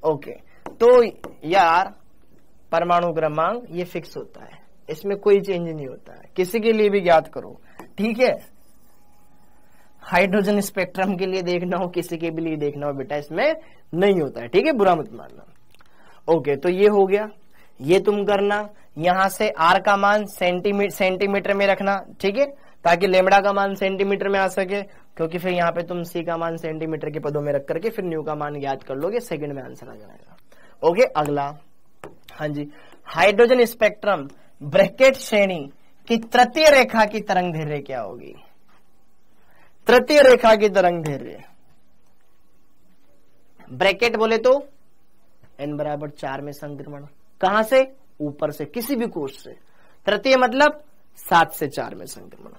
ओके, तो यार परमाणु क्रमांक ये फिक्स होता है, इसमें कोई चेंज नहीं होता है, किसी के लिए भी ज्ञात करो, ठीक है? हाइड्रोजन स्पेक्ट्रम के लिए देखना हो, किसी के भी लिए देखना हो बेटा, इसमें नहीं होता है, ठीक है? बुरा मत मानना। ओके, तो ये हो गया, ये तुम करना। यहां से r का मान सेंटीमीटर में रखना, ठीक है? ताकि लेमड़ा का मान सेंटीमीटर में आ सके, क्योंकि फिर यहाँ पे तुम c का मान सेंटीमीटर के पदों में रख करके फिर न्यू का मान ज्ञात कर लोगे, सेकंड में आंसर आ जाएगा। ओके, अगला, हाँ जी, हाइड्रोजन स्पेक्ट्रम ब्रैकेट श्रेणी की तृतीय रेखा की तरंग दैर्घ्य क्या होगी? तृतीय रेखा की तरंग दैर्घ्य, ब्रैकेट बोले तो n बराबर 4 में संक्रमण, कहां से? ऊपर से, किसी भी कोश से। तृतीय मतलब 7 से 4 में संक्रमण।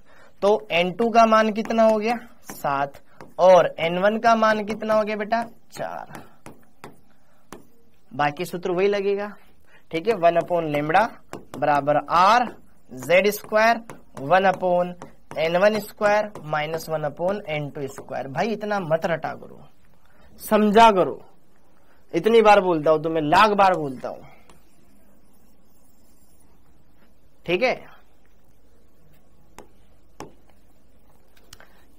तो n2 का मान कितना हो गया? 7, और n1 का मान कितना हो गया बेटा? 4। बाकी सूत्र वही लगेगा, ठीक है? 1 लेमड़ा बराबर r z square 1/n1 square minus 1/n2 square. भाई इतना मत रटा करो, समझा करो। इतनी बार बोलता हूं तो मैं लाख बार बोलता हूं, ठीक है?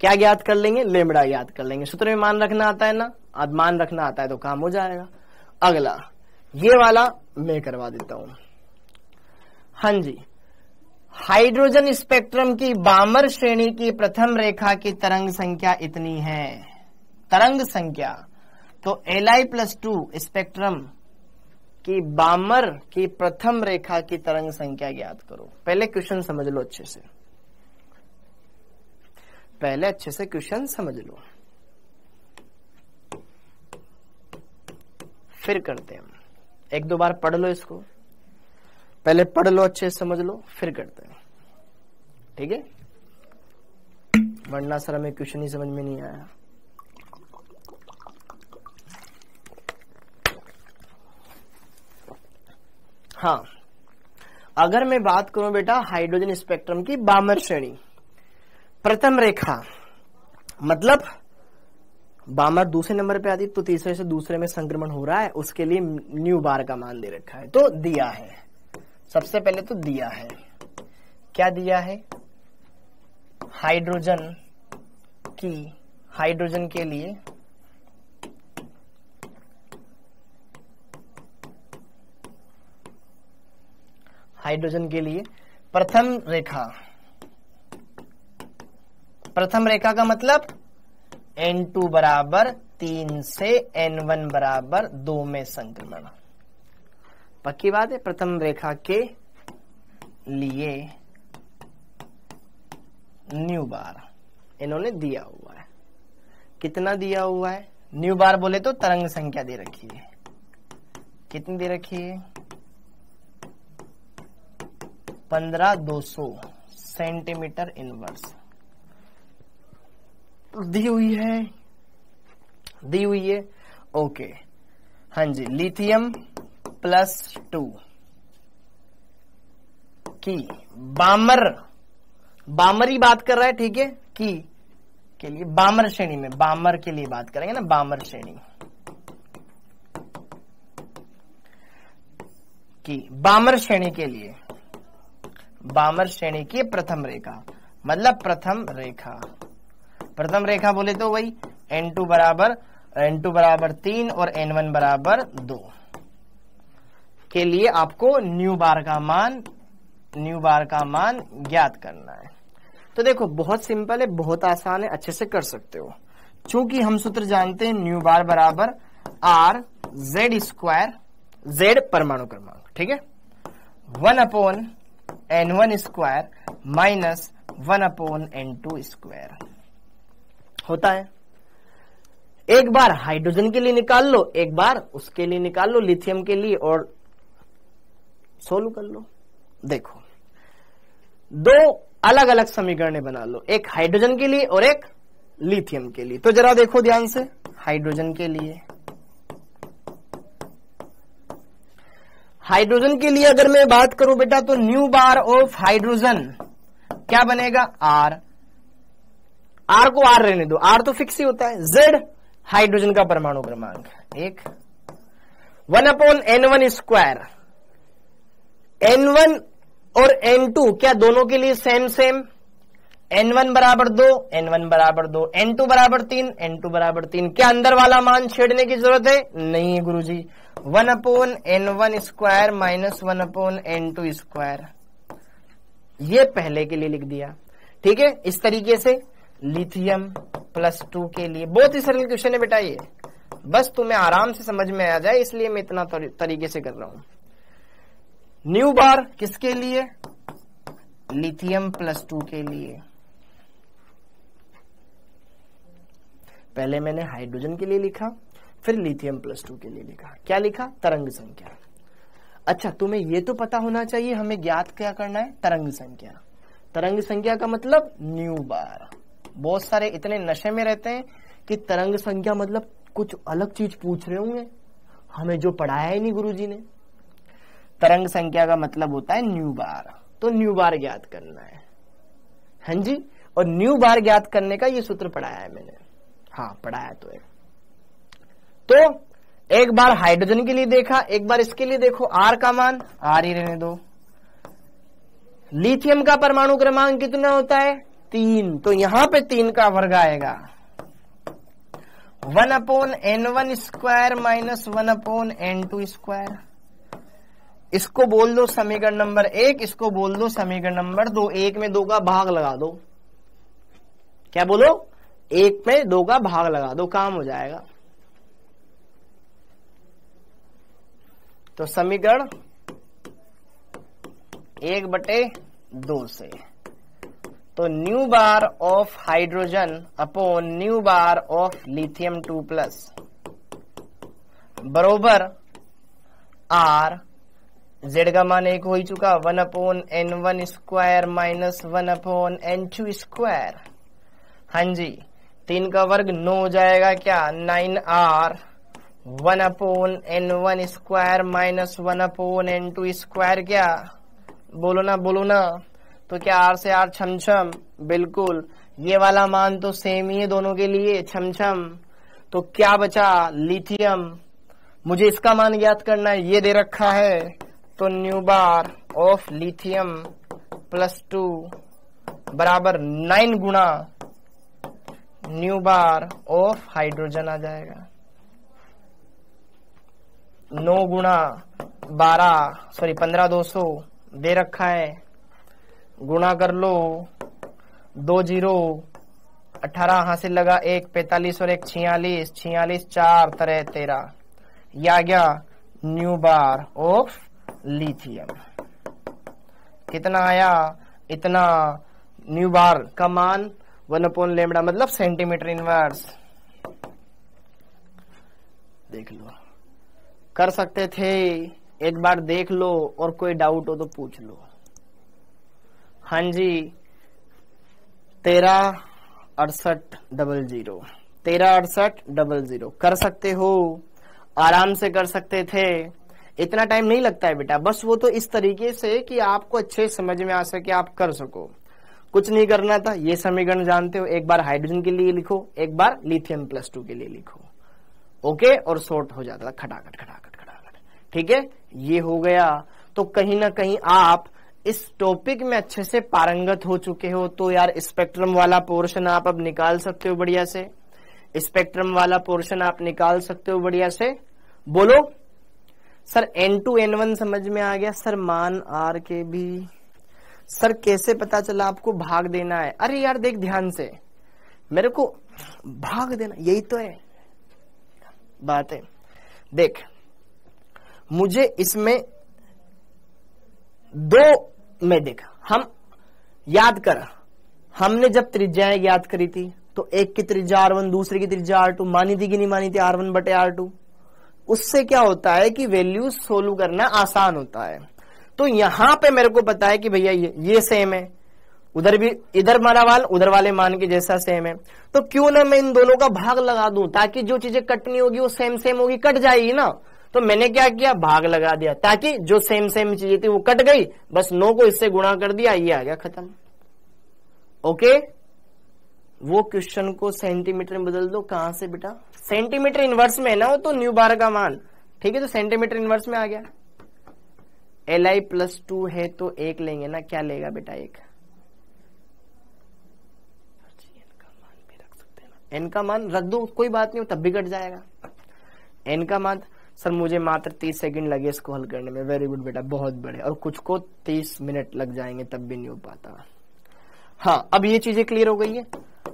क्या ज्ञात कर लेंगे? लेमड़ा ज्ञात कर लेंगे। सूत्र में मान रखना आता है ना, अब मान रखना आता है तो काम हो जाएगा। अगला ये वाला मैं करवा देता हूं। हाँ जी, हाइड्रोजन स्पेक्ट्रम की बामर श्रेणी की प्रथम रेखा की तरंग संख्या इतनी है। तरंग संख्या तो Li+2 स्पेक्ट्रम की बामर की प्रथम रेखा की तरंग संख्या ज्ञात करो। पहले क्वेश्चन समझ लो अच्छे से, पहले अच्छे से क्वेश्चन समझ लो, फिर करते हैं। एक दो बार पढ़ लो इसको, पहले पढ़ लो अच्छे से समझ लो, फिर करते हैं, ठीक है? वरना सर हमें क्वेश्चन ही समझ में नहीं आया। हाँ, अगर मैं बात करूं बेटा हाइड्रोजन स्पेक्ट्रम की बामर श्रेणी, प्रथम रेखा मतलब बामर दूसरे नंबर पे आती तो तीसरे से दूसरे में संक्रमण हो रहा है, उसके लिए न्यू बार का मान दे रखा है। तो दिया है, सबसे पहले तो दिया है, क्या दिया है, हाइड्रोजन के लिए प्रथम रेखा का मतलब N2 बराबर 3 से N1 बराबर 2 में संक्रमण। पक्की बात है, प्रथम रेखा के लिए न्यू बार इन्होंने दिया हुआ है। कितना दिया हुआ है? न्यू बार बोले तो तरंग संख्या दे रखी है। कितनी दे रखी है? 15,200 सेंटीमीटर इनवर्स दी हुई है। ओके, हाँ जी, लिथियम +2 की बामर ही बात कर रहा है, ठीक है, की के लिए बामर श्रेणी में, बामर के लिए बात करेंगे ना, बामर श्रेणी की, बामर श्रेणी की प्रथम रेखा मतलब प्रथम रेखा बोले तो वही N2 बराबर 3 और N1 बराबर 2 के लिए आपको न्यू बार का मान ज्ञात करना है। तो देखो बहुत सिंपल है, बहुत आसान है, अच्छे से कर सकते हो। चूंकि हम सूत्र जानते हैं न्यू बार बराबर R(Z²), Z परमाणु क्रमांक, ठीक है, 1/N1² माइनस 1/N2² होता है। एक बार हाइड्रोजन के लिए निकाल लो, एक बार उसके लिए निकाल लो, लिथियम के लिए, और सोल्व कर लो। देखो दो अलग अलग समीकरण बना लो, एक हाइड्रोजन के लिए और एक लिथियम के लिए। तो जरा देखो ध्यान से, हाइड्रोजन के लिए अगर मैं बात करूं बेटा तो न्यू बार ऑफ हाइड्रोजन क्या बनेगा? आर को आर रहने दो, आर तो फिक्स ही होता है। Z हाइड्रोजन का परमाणु क्रमांक 1, 1/N1²। N1 और N2 क्या दोनों के लिए सेम? N1 बराबर 2, N1 बराबर 2, N2 बराबर 3, N2 बराबर 3। क्या अंदर वाला मान छेड़ने की जरूरत है? नहीं है गुरुजी। 1/N1² माइनस 1/N2², ये पहले के लिए लिख दिया, ठीक है। इस तरीके से लिथियम +2 के लिए, बहुत ही सरल क्वेश्चन है बेटा ये, बस तुम्हें आराम से समझ में आ जाए इसलिए मैं इतना तरीके से कर रहा हूं। न्यू बार किसके लिए? लिथियम +2 के लिए। पहले मैंने हाइड्रोजन के लिए लिखा, फिर लिथियम +2 के लिए लिखा। क्या लिखा? तरंग संख्या। अच्छा, तुम्हें यह तो पता होना चाहिए हमें ज्ञात क्या करना है? तरंग संख्या। तरंग संख्या का मतलब न्यू बार। बहुत सारे इतने नशे में रहते हैं कि तरंग संख्या मतलब कुछ अलग चीज पूछ रहे होंगे, हमें जो पढ़ाया ही नहीं गुरुजी ने। तरंग संख्या का मतलब होता है न्यू बार, तो न्यू बार ज्ञात करना है। हाँ जी, और न्यू बार ज्ञात करने का ये सूत्र पढ़ाया है मैंने, हाँ पढ़ाया तो है। तो एक बार हाइड्रोजन के लिए देखा, एक बार इसके लिए देखो, आर का मान आर ही रहने दो। लिथियम का परमाणु क्रमांक कितना होता है? 3, तो यहां पे 3 का वर्ग आएगा। 1/N1² minus 1/N2²। इसको बोल दो समीकरण नंबर 1, इसको बोल दो समीकरण नंबर 2। 1 में 2 का भाग लगा दो। क्या बोलो? 1 में 2 का भाग लगा दो, काम हो जाएगा। तो समीकरण 1/2 से, तो new bar of hydrogen upon new bar of lithium 2+ बरोबर R, Z का मान 1 हो ही चुका, 1/N1² माइनस 1/N2²। हाँ जी, 3 का वर्ग 9 हो जाएगा क्या, 9r 1/n1 square minus 1/n2 square, क्या बोलो ना, बोलो ना। तो क्या r से r छम छम, बिल्कुल। ये वाला मान तो सेम ही है दोनों के लिए, छम छम। तो क्या बचा, लिथियम। मुझे इसका मान ज्ञात करना है, ये दे रखा है। तो न्यू बार ऑफ लिथियम +2 बराबर 9 गुणा न्यू बार ऑफ हाइड्रोजन आ जाएगा। 9 गुणा 15,200 दे रखा है, गुणा कर लो, 2 0 18 हासिल लगा, 1 45 और 1 46, 46 4 13, यह आ गया न्यू बार ऑफ लिथियम। कितना आया, इतना न्यू बार का मान 1/λ मतलब सेंटीमीटर इनवर्स। देख लो, कर सकते थे, एक बार देख लो और कोई डाउट हो तो पूछ लो। हाँ जी, 136800 136800 कर सकते हो, आराम से कर सकते थे। इतना टाइम नहीं लगता है बेटा, बस वो तो इस तरीके से कि आपको अच्छे समझ में आ सके, आप कर सको। कुछ नहीं करना था, ये समीकरण जानते हो, एक बार हाइड्रोजन के लिए लिखो, एक बार लिथियम +2 के लिए लिखो, ओके, और सॉर्ट हो जाता था खटाखट खटाखट खटाखट। ठीक है, ये हो गया। तो कहीं ना कहीं आप इस टॉपिक में अच्छे से पारंगत हो चुके हो। तो यार स्पेक्ट्रम वाला पोर्शन आप अब निकाल सकते हो बढ़िया से, स्पेक्ट्रम वाला पोर्शन आप निकाल सकते हो बढ़िया से। बोलो सर, N2 N1 समझ में आ गया सर, मान R के भी। सर कैसे पता चला आपको भाग देना है? अरे यार देख ध्यान से, मेरे को भाग देना, यही तो है बात है। देख, मुझे इसमें 2 में देख, हम याद कर, हमने जब त्रिज्याएं याद करी थी तो एक की त्रिज्या R1, दूसरे की त्रिज्या R2 मानी थी कि नहीं मानी थी, R1/R2। उससे क्या होता है कि वैल्यू सोल्व करना आसान होता है। तो यहां पे मेरे को पता है कि भैया ये सेम है, उधर भी, इधर वाला मान उधर वाले मान के जैसा सेम है, तो क्यों ना मैं इन दोनों का भाग लगा दूं, ताकि जो चीजें कटनी होगी वो सेम सेम होगी, कट जाएगी ना। तो मैंने क्या किया, भाग लगा दिया, ताकि जो सेम सेम चीजें थी वो कट गई, बस 9 को इससे गुणा कर दिया, ये आ गया खत्म। ओके, वो क्वेश्चन को सेंटीमीटर में बदल दो। कहां से बेटा, सेंटीमीटर इनवर्स में है ना वो, तो न्यू बार का मान, ठीक है, तो सेंटीमीटर इनवर्स में आ गया। Li +2 है तो 1 लेंगे ना, क्या लेगा बेटा 1। n का मान रख दो, कोई बात नहीं, तब भी कट जाएगा। n का मान, सर मुझे मात्र 30 सेकंड लगे इसको हल करने में। वेरी गुड बेटा, बहुत बड़े, और कुछ को 30 मिनट लग जाएंगे तब भी नहीं हो पाता। हाँ, अब ये चीजें क्लियर हो गई है।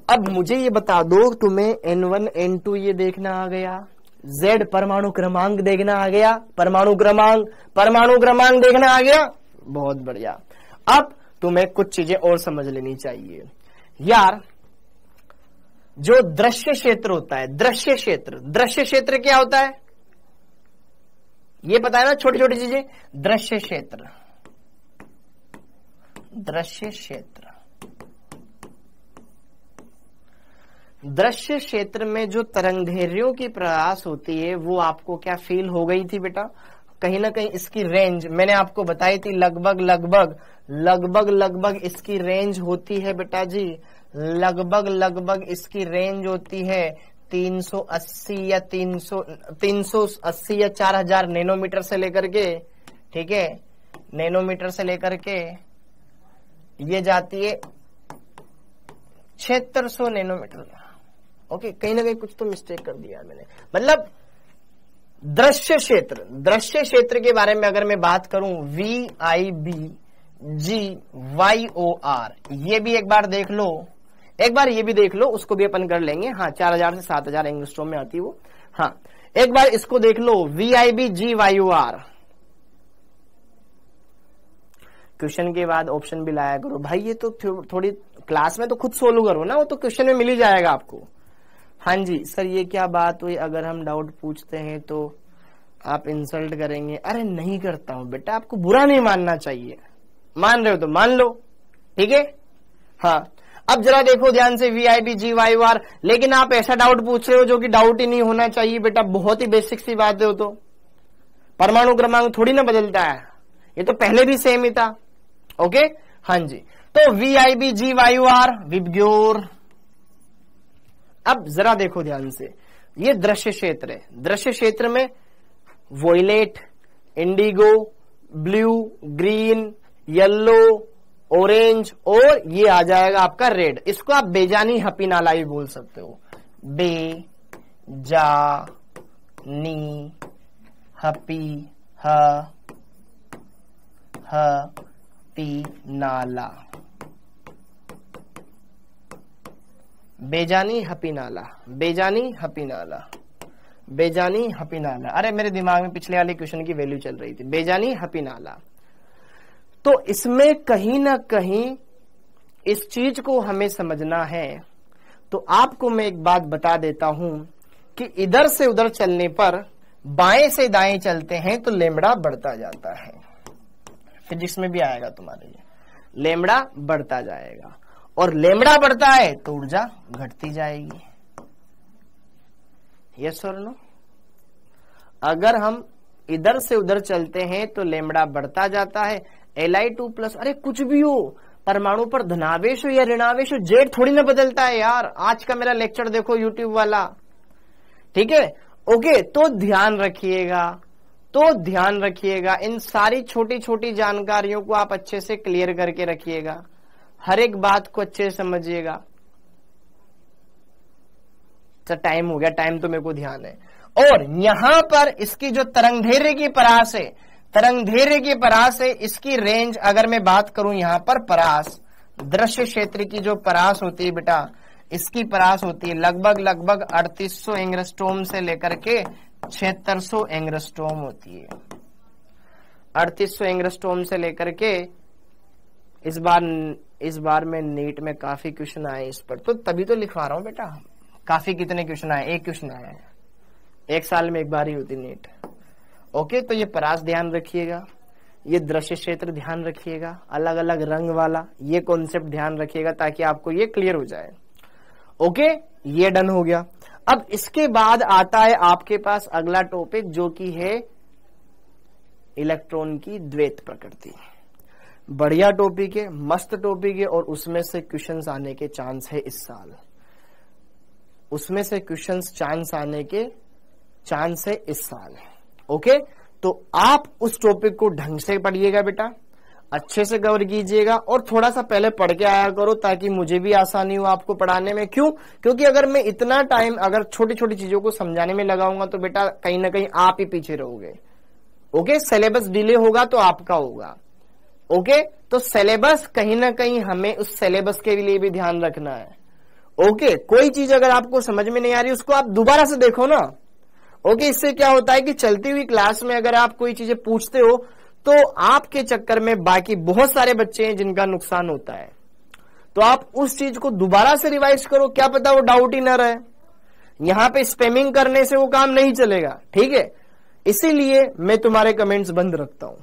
अब मुझे ये बता दो, तुम्हें N1 N2 ये देखना आ गया, Z परमाणु क्रमांक देखना आ गया, परमाणु क्रमांक देखना आ गया, बहुत बढ़िया। अब तुम्हें कुछ चीजें और समझ लेनी चाहिए यार। जो दृश्य क्षेत्र होता है, दृश्य क्षेत्र क्या होता है ये पता है ना, छोटी छोटी चीजें। दृश्य क्षेत्र में जो तरंगदैर्घ्यों की प्रयास होती है वो आपको क्या फील हो गई थी बेटा? कहीं ना कहीं इसकी रेंज मैंने आपको बताई थी, लगभग इसकी रेंज होती है बेटा जी, लगभग इसकी रेंज होती है 380 या 380 या 4000 नैनोमीटर से लेकर के, ठीक है, नैनोमीटर से लेकर के ये जाती है 7600 नैनोमीटर। ओके, कहीं ना कहीं कुछ तो मिस्टेक कर दिया मैंने। मतलब दृश्य क्षेत्र के बारे में अगर मैं बात करूं, VIBGYOR, ये भी एक बार देख लो, एक बार ये भी देख लो, उसको भी अपन कर लेंगे। हाँ, 4000 से 7000 एंगस्ट्रॉम में आती है वो। हाँ, एक बार इसको देख लो, VIBGYOR। क्वेश्चन के बाद ऑप्शन भी लाया करो भाई, ये तो थोड़ी क्लास में तो खुद सोल्व करो ना, वो तो क्वेश्चन में मिल ही जाएगा आपको। हाँ जी सर, ये क्या बात हुई, अगर हम डाउट पूछते हैं तो आप इंसल्ट करेंगे? अरे नहीं करता हूं बेटा, आपको बुरा नहीं मानना चाहिए, मान रहे हो तो मान लो, ठीक है। हाँ, अब जरा देखो ध्यान से VIB GYOR, लेकिन आप ऐसा डाउट पूछ रहे हो जो कि डाउट ही नहीं होना चाहिए बेटा, बहुत ही बेसिक सी बात है। तो परमाणु क्रमांक थोड़ी ना बदलता है, ये तो पहले भी सेम ही था। ओके, हाँ जी, तो VIB GYOR विबग्योर। अब जरा देखो ध्यान से, ये दृश्य क्षेत्र है, दृश्य क्षेत्र में violet, indigo, blue, green, yellow, orange और ये आ जाएगा आपका रेड। इसको आप बेजानी हपी नाला भी बोल सकते हो, बेजानी हपी हपी नाला, बेजानी हपी नाला, बेजानी हपी नाला, बेजानी हपी नाला। अरे मेरे दिमाग में पिछले वाले क्वेश्चन की वैल्यू चल रही थी, बेजानी हपी नाला। तो इसमें कहीं ना कहीं इस चीज को हमें समझना है। तो आपको मैं एक बात बता देता हूं कि इधर से उधर चलने पर बाएं से दाएं चलते हैं तो लेमड़ा बढ़ता जाता है। फिजिक्स में भी आएगा तुम्हारे लिए, लेमड़ा बढ़ता जाएगा, और लेमड़ा बढ़ता है तो ऊर्जा घटती जाएगी। यस और नो? अगर हम इधर से उधर चलते हैं तो लेमड़ा बढ़ता जाता है, Li2+, अरे कुछ भी हो, परमाणु पर धनावेश हो या ऋणावेश हो, जेड थोड़ी ना बदलता है यार। आज का मेरा लेक्चर देखो यूट्यूब वाला, ठीक है? ओके, तो ध्यान रखिएगा, तो ध्यान रखिएगा, इन सारी छोटी छोटी जानकारियों को आप अच्छे से क्लियर करके रखिएगा, हर एक बात को अच्छे से समझिएगा। अच्छा टाइम हो गया, टाइम तो मेरे को ध्यान है। और यहां पर इसकी जो तरंगधैर्घ्य की परास है, तरंगधैर्घ्य की परास है, इसकी रेंज अगर मैं बात करूं यहां पर परास, दृश्य क्षेत्र की जो परास होती है बेटा, इसकी परास होती है लगभग 3800 एंगस्ट्रॉम से लेकर के 7600 एंगस्ट्रॉम होती है। 3800 एंगस्ट्रॉम से लेकर के इस बार में नीट में काफी क्वेश्चन आए इस पर, तो तभी तो लिखवा रहा हूं बेटा। काफी कितने क्वेश्चन आए? एक क्वेश्चन आया है, एक साल में एक बार ही होती नीट। ओके, तो ये परास ध्यान रखिएगा, ये दृश्य क्षेत्र ध्यान रखिएगा, अलग अलग रंग वाला ये कॉन्सेप्ट ध्यान रखिएगा ताकि आपको ये क्लियर हो जाए। ओके, ये डन हो गया। अब इसके बाद आता है आपके पास अगला टॉपिक जो कि है इलेक्ट्रॉन की द्वैत प्रकृति। बढ़िया टॉपिक है, मस्त टॉपिक है, और उसमें से क्वेश्चंस आने के चांस है इस साल, उसमें से क्वेश्चंस चांस आने के चांस है इस साल। ओके, तो आप उस टॉपिक को ढंग से पढ़िएगा बेटा, अच्छे से कवर कीजिएगा, और थोड़ा सा पहले पढ़ के आया करो ताकि मुझे भी आसानी हो आपको पढ़ाने में। क्यों? क्योंकि अगर मैं इतना टाइम अगर छोटी छोटी चीजों को समझाने में लगाऊंगा तो बेटा कहीं ना कहीं आप ही पीछे रहोगे। ओके, सिलेबस डिले होगा तो आपका होगा। ओके, तो सिलेबस कहीं ना कहीं हमें उस सिलेबस के लिए भी ध्यान रखना है। ओके, कोई चीज अगर आपको समझ में नहीं आ रही उसको आप दोबारा से देखो ना। ओके, इससे क्या होता है कि चलती हुई क्लास में अगर आप कोई चीजें पूछते हो तो आपके चक्कर में बाकी बहुत सारे बच्चे हैं जिनका नुकसान होता है। तो आप उस चीज को दोबारा से रिवाइज करो, क्या पता वो डाउट ही ना रहे। यहां पे स्पैमिंग करने से वो काम नहीं चलेगा, ठीक है? इसीलिए मैं तुम्हारे कमेंट्स बंद रखता हूं।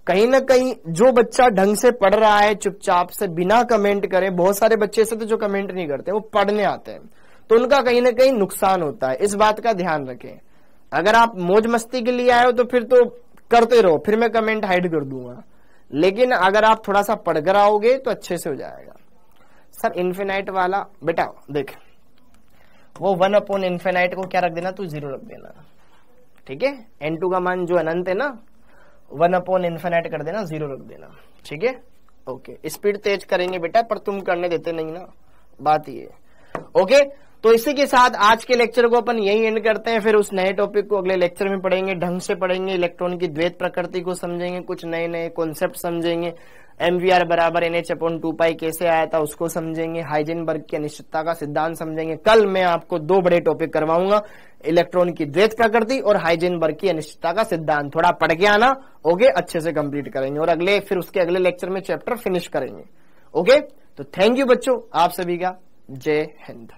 कहीं ना कहीं जो बच्चा ढंग से पढ़ रहा है चुपचाप से बिना कमेंट करे, बहुत सारे बच्चे ऐसे तो जो कमेंट नहीं करते, वो पढ़ने आते हैं, तो उनका कहीं ना कहीं नुकसान होता है। इस बात का ध्यान रखें। अगर आप मौज मस्ती के लिए आए हो तो फिर तो करते रहो, फिर मैं कमेंट हाइड कर दूंगा, लेकिन अगर आप थोड़ा सा पढ़कर आओगे तो अच्छे से हो जाएगा। सर इन्फिनाइट वाला बेटा देख, वो 1/इन्फिनाइट को क्या रख देना, तू 0 रख देना, ठीक है? n2 का मान जो अनंत है ना, 1/इन्फिनाइट कर देना, 0 रख देना, ठीक है? ओके, स्पीड तेज करेंगे बेटा, पर तुम करने देते नहीं ना, बात ये है। ओके, तो इसी के साथ आज के लेक्चर को अपन यही एंड करते हैं। फिर उस नए टॉपिक को अगले लेक्चर में पढ़ेंगे, ढंग से पढ़ेंगे, इलेक्ट्रॉन की द्वैत प्रकृति को समझेंगे, कुछ नए नए कॉन्सेप्ट समझेंगे, MVR बराबर NH/2π कैसे आया था उसको समझेंगे, हाइजेनबर्ग की अनिश्चितता का सिद्धांत समझेंगे। कल मैं आपको 2 बड़े टॉपिक करवाऊंगा, इलेक्ट्रॉन की द्वैत प्रकृति और हाइजेनबर्ग की अनिश्चितता का सिद्धांत। थोड़ा पढ़ के आना, ओके? अच्छे से कंप्लीट करेंगे और फिर उसके अगले लेक्चर में चैप्टर फिनिश करेंगे। ओके, तो थैंक यू बच्चों, आप सभी का जय हिंद।